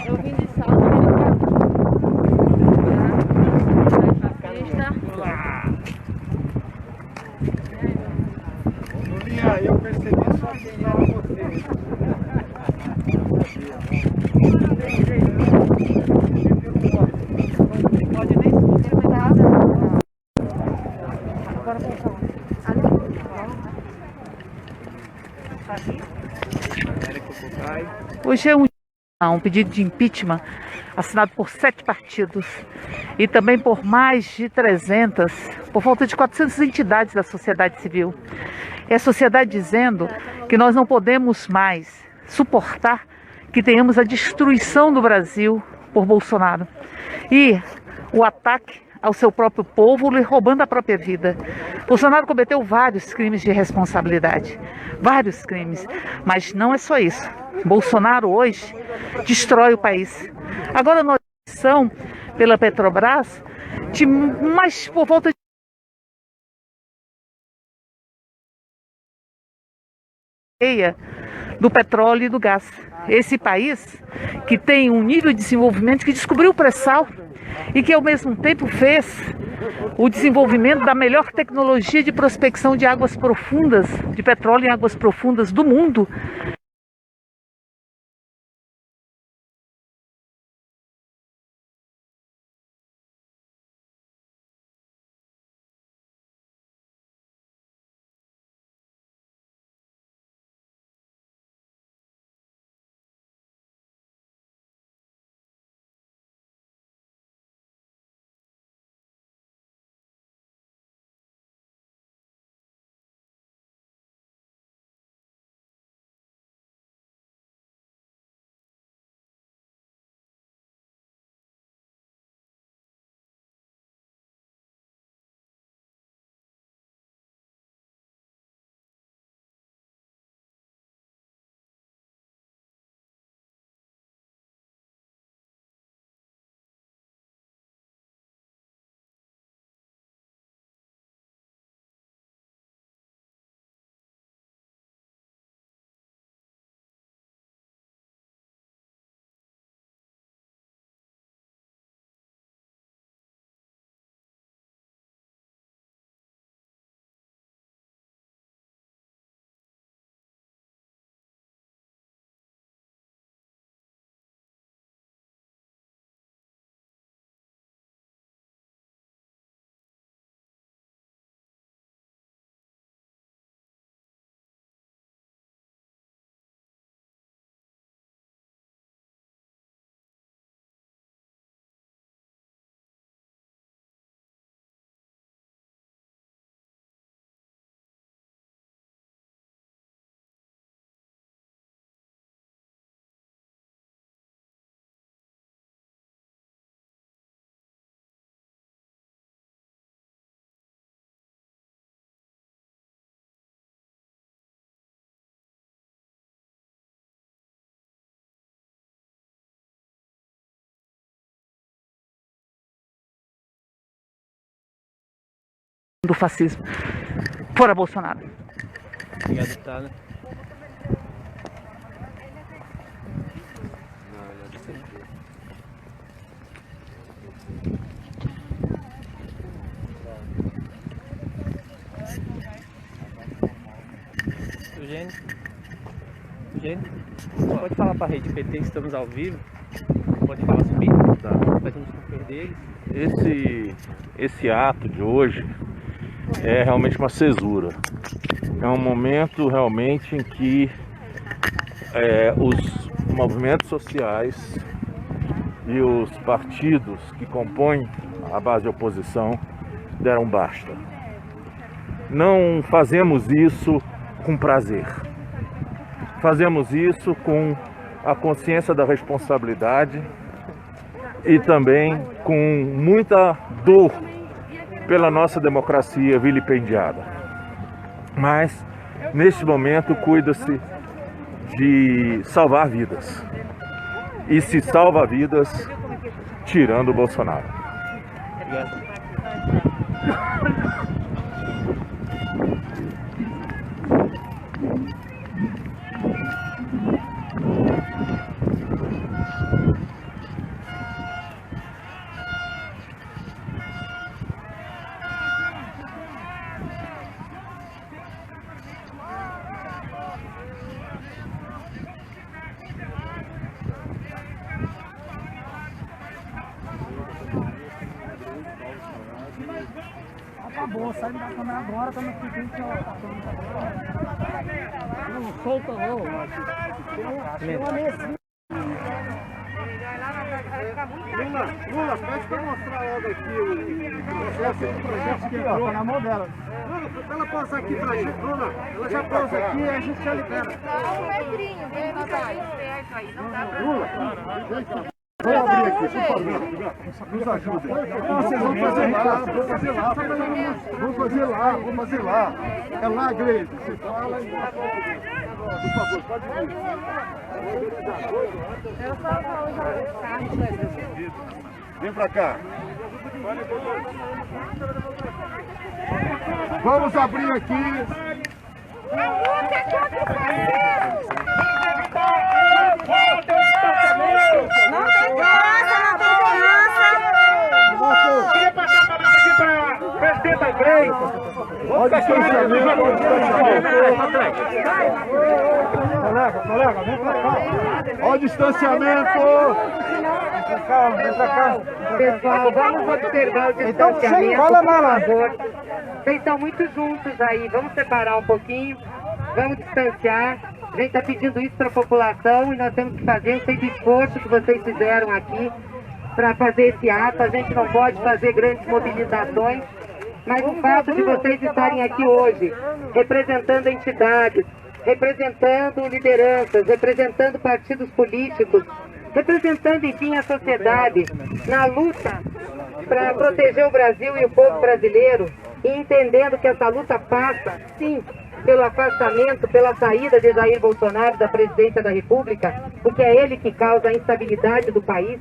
Eu vim de salto. Eu percebi só que estava você. Pode nem experimentar. Agora vamos falar. Hoje é um pedido de impeachment assinado por 7 partidos e também por mais de 300, por volta de 400 entidades da sociedade civil. É a sociedade dizendo que nós não podemos mais suportar que tenhamos a destruição do Brasil por Bolsonaro e o ataque ao seu próprio povo, lhe roubando a própria vida. Bolsonaro cometeu vários crimes de responsabilidade, vários crimes, mas não é só isso. Bolsonaro hoje destrói o país. Agora nós são pela Petrobras de mais por volta de do petróleo e do gás. Esse país que tem um nível de desenvolvimento, que descobriu o pré-sal e que ao mesmo tempo fez o desenvolvimento da melhor tecnologia de prospecção de águas profundas, de petróleo em águas profundas do mundo. Do fascismo. Fora Bolsonaro. Obrigado, deputada. Gente, você pode falar para a rede PT que estamos ao vivo? Pode falar subir? Tá. Para a gente não perder eles. Esse ato de hoje é realmente uma cesura. É um momento realmente em que os movimentos sociais e os partidos que compõem a base de oposição deram basta. Não fazemos isso com prazer. Fazemos isso com a consciência da responsabilidade e também com muita dor pela nossa democracia vilipendiada. Mas, neste momento, cuida-se de salvar vidas. E se salva vidas tirando o Bolsonaro. Obrigado. Acabou, sai da câmera agora, estamos aqui dentro. Não, solta não. Lula, pede para mostrar logo aqui o processo do projeto que entrou. Tá na mão dela. Lula, se ela passar aqui pra gente, Lula, ela já passa aqui e a gente já libera. Lula, vamos abrir aqui, por favor. Nos ajuda. Vocês vão fazer lá, vamos fazer lá. É lá, Gleide. Você fala e... Por favor, pode vir. Vem pra cá. Vamos abrir aqui. Não tem criança, não tem criança. Queria passar a palavra aqui para o presidente da Grey. Olha o distanciamento. Colega, vem pra cá. Olha o distanciamento. Vem pra cá. Pessoal, vamos observar o distanciamento, por favor. Vocês estão muito juntos aí, vamos separar um pouquinho, vamos distanciar. A gente está pedindo isso para a população e nós temos que fazer esse esforço que vocês fizeram aqui para fazer esse ato. A gente não pode fazer grandes mobilizações, mas o fato de vocês estarem aqui hoje, representando entidades, representando lideranças, representando partidos políticos, representando, enfim, a sociedade na luta para proteger o Brasil e o povo brasileiro, e entendendo que essa luta passa, sim, pelo afastamento, pela saída de Jair Bolsonaro da presidência da República, porque é ele que causa a instabilidade do país,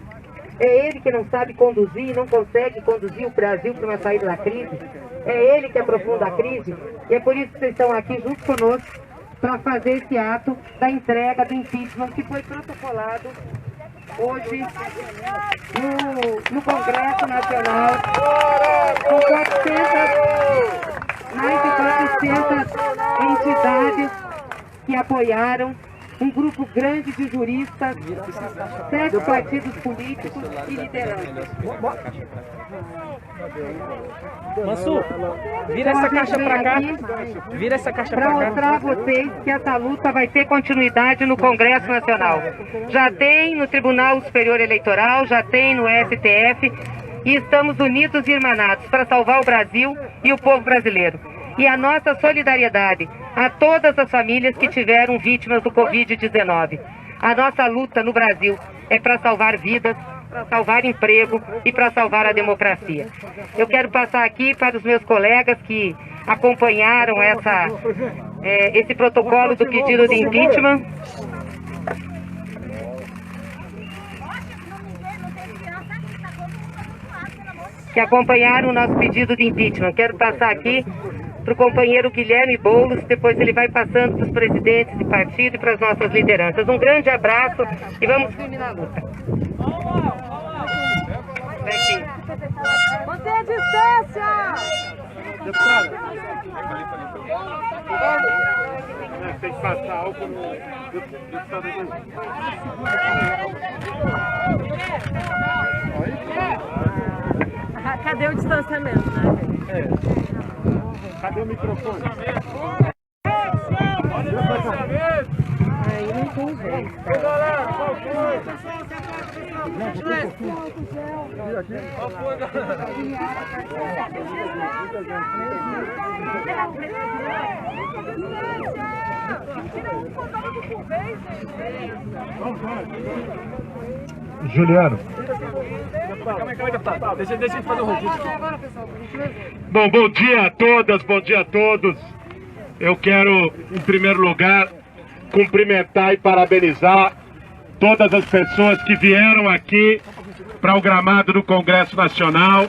é ele que não sabe conduzir e não consegue conduzir o Brasil para uma saída da crise, é ele que aprofunda a crise, e é por isso que vocês estão aqui junto conosco para fazer esse ato da entrega do impeachment que foi protocolado hoje no Congresso Nacional, com mais de 400 entidades que apoiaram, um grupo grande de juristas, 7 partidos políticos e lideranças. Mansu, vira essa caixa pra cá. Vira essa caixa pra cá. Para mostrar a vocês que essa luta vai ter continuidade no Congresso Nacional. Já tem no Tribunal Superior Eleitoral, já tem no STF, e estamos unidos e irmanados para salvar o Brasil e o povo brasileiro. E a nossa solidariedade a todas as famílias que tiveram vítimas do Covid-19. A nossa luta no Brasil é para salvar vidas, para salvar emprego e para salvar a democracia. Eu quero passar aqui para os meus colegas que acompanharam esse protocolo do pedido de impeachment. Que acompanharam o nosso pedido de impeachment. Quero passar aqui para o companheiro Guilherme Boulos, depois ele vai passando para os presidentes de partido e para as nossas lideranças. Um grande abraço e vamos terminar a luta. Mantenha a distância! Tem que passar álcool no deputado. Cadê o distanciamento, né? Cadê o microfone? Aí não tem jeito. Juliano. Calma aí, deputado. Deixa a gente fazer o registro. Bom, bom dia a todas, bom dia a todos. Eu quero, em primeiro lugar, cumprimentar e parabenizar todas as pessoas que vieram aqui para o gramado do Congresso Nacional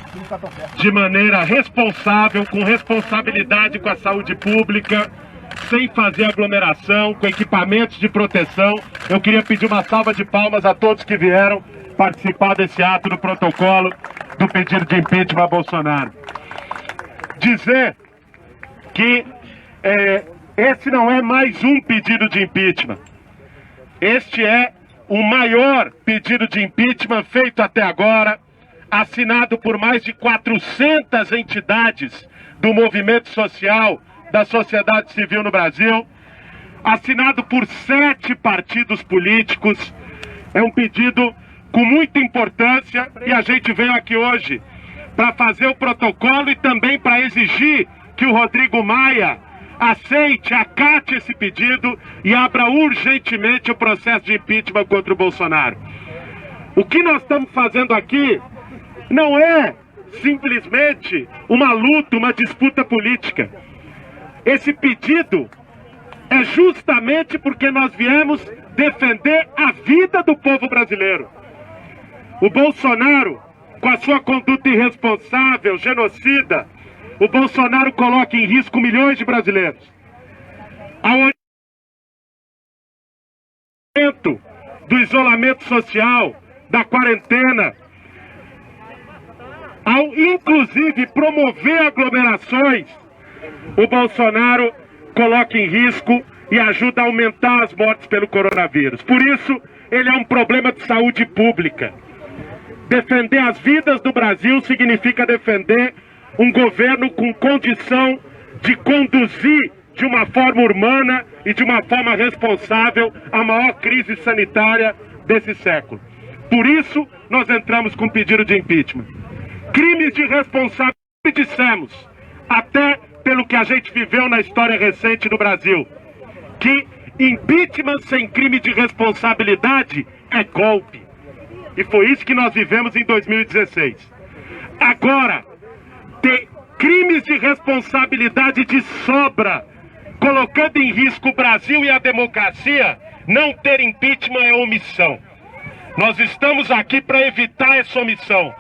de maneira responsável, com responsabilidade com a saúde pública, sem fazer aglomeração, com equipamentos de proteção. Eu queria pedir uma salva de palmas a todos que vieram participar desse ato do protocolo do pedido de impeachment a Bolsonaro. Dizer que esse não é mais um pedido de impeachment. Este é o maior pedido de impeachment feito até agora, assinado por mais de 400 entidades do movimento social, da sociedade civil no Brasil, assinado por 7 partidos políticos. É um pedido com muita importância e a gente veio aqui hoje para fazer o protocolo e também para exigir que o Rodrigo Maia aceite, acate esse pedido e abra urgentemente o processo de impeachment contra o Bolsonaro. O que nós estamos fazendo aqui não é simplesmente uma luta, uma disputa política. Esse pedido é justamente porque nós viemos defender a vida do povo brasileiro. O Bolsonaro, com a sua conduta irresponsável, genocida, o Bolsonaro coloca em risco milhões de brasileiros. Ao orientamento do isolamento social, da quarentena, ao inclusive promover aglomerações, o Bolsonaro coloca em risco e ajuda a aumentar as mortes pelo coronavírus. Por isso, ele é um problema de saúde pública. Defender as vidas do Brasil significa defender um governo com condição de conduzir de uma forma humana e de uma forma responsável a maior crise sanitária desse século. Por isso, nós entramos com pedido de impeachment. Crimes de responsabilidade, dissemos, até pelo que a gente viveu na história recente do Brasil, que impeachment sem crime de responsabilidade é golpe. E foi isso que nós vivemos em 2016. Agora, ter crimes de responsabilidade de sobra, colocando em risco o Brasil e a democracia, não ter impeachment é omissão. Nós estamos aqui para evitar essa omissão.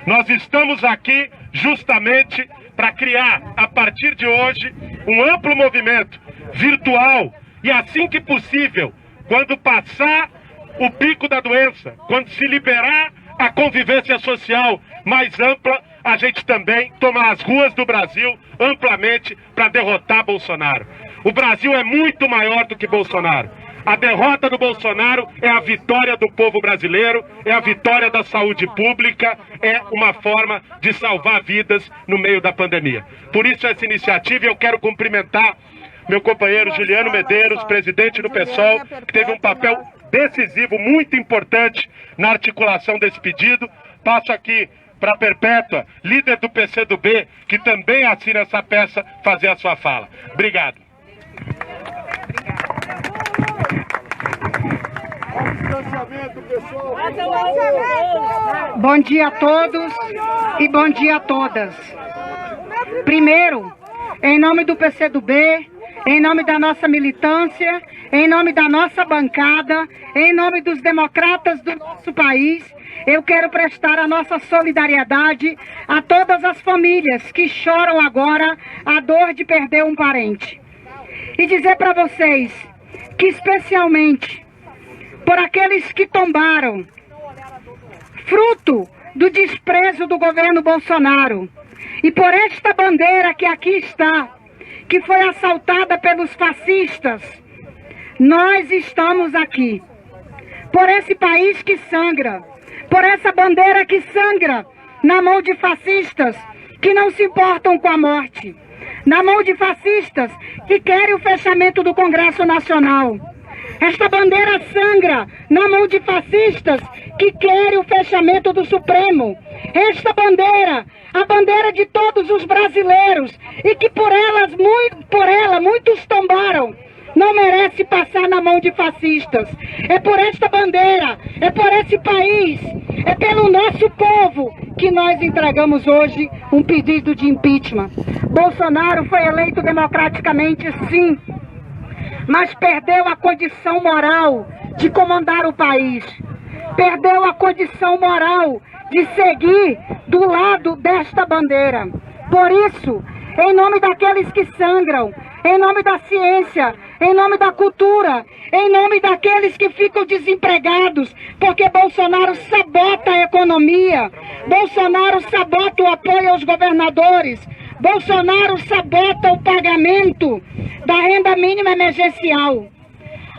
Nós estamos aqui justamente para criar, a partir de hoje, um amplo movimento virtual e, assim que possível, quando passar o pico da doença, quando se liberar a convivência social mais ampla, a gente também tomar as ruas do Brasil amplamente para derrotar Bolsonaro. O Brasil é muito maior do que Bolsonaro. A derrota do Bolsonaro é a vitória do povo brasileiro, é a vitória da saúde pública, é uma forma de salvar vidas no meio da pandemia. Por isso essa iniciativa, eu quero cumprimentar meu companheiro Juliano Medeiros, presidente do PSOL, que teve um papel decisivo, muito importante na articulação desse pedido. Passo aqui para a Perpétua, líder do PCdoB, que também assina essa peça, fazer a sua fala. Obrigado. Bom dia a todos e bom dia a todas. Primeiro, em nome do PCdoB, em nome da nossa militância, em nome da nossa bancada, em nome dos democratas do nosso país, eu quero prestar a nossa solidariedade a todas as famílias que choram agora a dor de perder um parente. E dizer para vocês que, especialmente por aqueles que tombaram, fruto do desprezo do governo Bolsonaro, E por esta bandeira que aqui está, que foi assaltada pelos fascistas, nós estamos aqui. Por esse país que sangra, por essa bandeira que sangra na mão de fascistas que não se importam com a morte, na mão de fascistas que querem o fechamento do Congresso Nacional. Esta bandeira sangra na mão de fascistas que querem o fechamento do Supremo. Esta bandeira, a bandeira de todos os brasileiros, e que por ela muitos tombaram, não merece passar na mão de fascistas. É por esta bandeira, é por esse país, é pelo nosso povo que nós entregamos hoje um pedido de impeachment. Bolsonaro foi eleito democraticamente, sim, mas perdeu a condição moral de comandar o país. Perdeu a condição moral de seguir do lado desta bandeira. Por isso, em nome daqueles que sangram, em nome da ciência, em nome da cultura, em nome daqueles que ficam desempregados, porque Bolsonaro sabota a economia, Bolsonaro sabota o apoio aos governadores, Bolsonaro sabota o pagamento da renda mínima emergencial.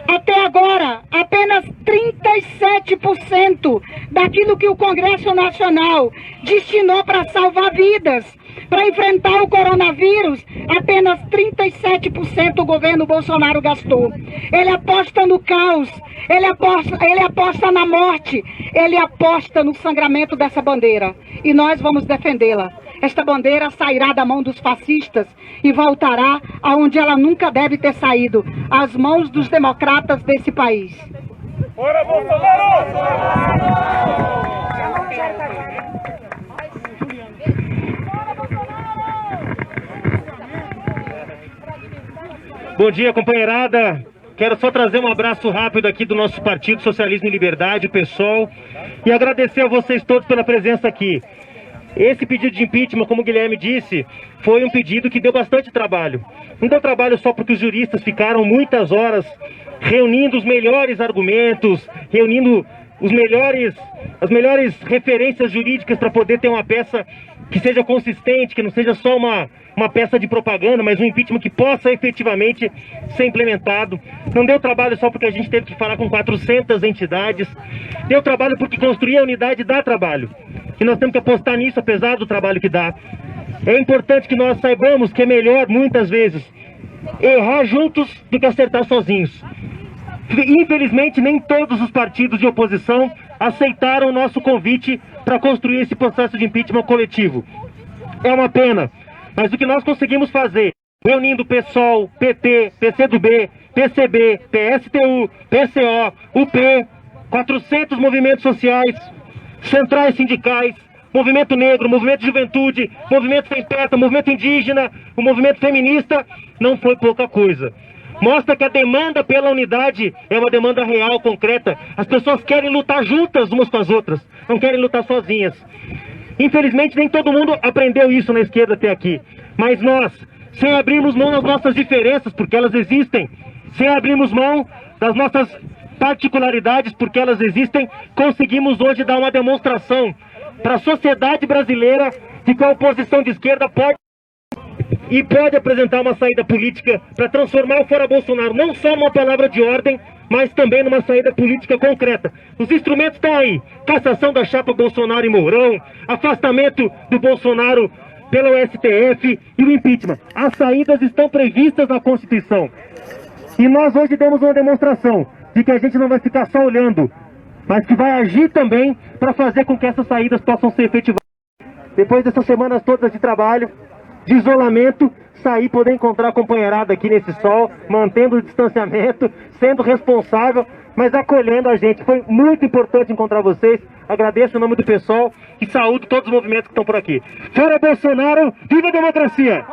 Até agora, apenas 37% daquilo que o Congresso Nacional destinou para salvar vidas, para enfrentar o coronavírus, apenas 37% o governo Bolsonaro gastou. Ele aposta no caos, ele aposta na morte, ele aposta no sangramento dessa bandeira. E nós vamos defendê-la. Esta bandeira sairá da mão dos fascistas e voltará aonde ela nunca deve ter saído, às mãos dos democratas desse país. Fora Bolsonaro! Bom dia, companheirada. Quero só trazer um abraço rápido aqui do nosso Partido Socialismo e Liberdade, o PSOL, e agradecer a vocês todos pela presença aqui. Esse pedido de impeachment, como o Guilherme disse, foi um pedido que deu bastante trabalho. Não deu trabalho só porque os juristas ficaram muitas horas reunindo os melhores argumentos, reunindo as melhores referências jurídicas para poder ter uma peça que seja consistente, que não seja só uma peça de propaganda, mas um impeachment que possa efetivamente ser implementado. Não deu trabalho só porque a gente teve que falar com 400 entidades, deu trabalho porque construir a unidade dá trabalho. E nós temos que apostar nisso, apesar do trabalho que dá. É importante que nós saibamos que é melhor, muitas vezes, errar juntos do que acertar sozinhos. Infelizmente, nem todos os partidos de oposição aceitaram o nosso convite para construir esse processo de impeachment coletivo. É uma pena, mas o que nós conseguimos fazer, reunindo PSOL, PT, PCdoB, PCB, PSTU, PCO, UP, 400 movimentos sociais, centrais sindicais, movimento negro, movimento de juventude, movimento sem teto, movimento indígena, o movimento feminista, não foi pouca coisa. Mostra que a demanda pela unidade é uma demanda real, concreta. As pessoas querem lutar juntas umas com as outras, não querem lutar sozinhas. Infelizmente, nem todo mundo aprendeu isso na esquerda até aqui. Mas nós, sem abrirmos mão das nossas diferenças, porque elas existem, sem abrirmos mão das nossas particularidades, porque elas existem, conseguimos hoje dar uma demonstração para a sociedade brasileira de que a oposição de esquerda pode apresentar uma saída política para transformar o Fora Bolsonaro não só numa palavra de ordem, mas também numa saída política concreta. Os instrumentos estão aí: cassação da chapa Bolsonaro e Mourão, afastamento do Bolsonaro pelo STF e o impeachment. As saídas estão previstas na Constituição. E nós hoje demos uma demonstração de que a gente não vai ficar só olhando, mas que vai agir também para fazer com que essas saídas possam ser efetivadas. Depois dessas semanas todas de trabalho, de isolamento, sair, poder encontrar a companheirada aqui nesse sol, mantendo o distanciamento, sendo responsável, mas acolhendo a gente. Foi muito importante encontrar vocês. Agradeço em nome do pessoal e saúdo todos os movimentos que estão por aqui. Fora Bolsonaro, viva a democracia!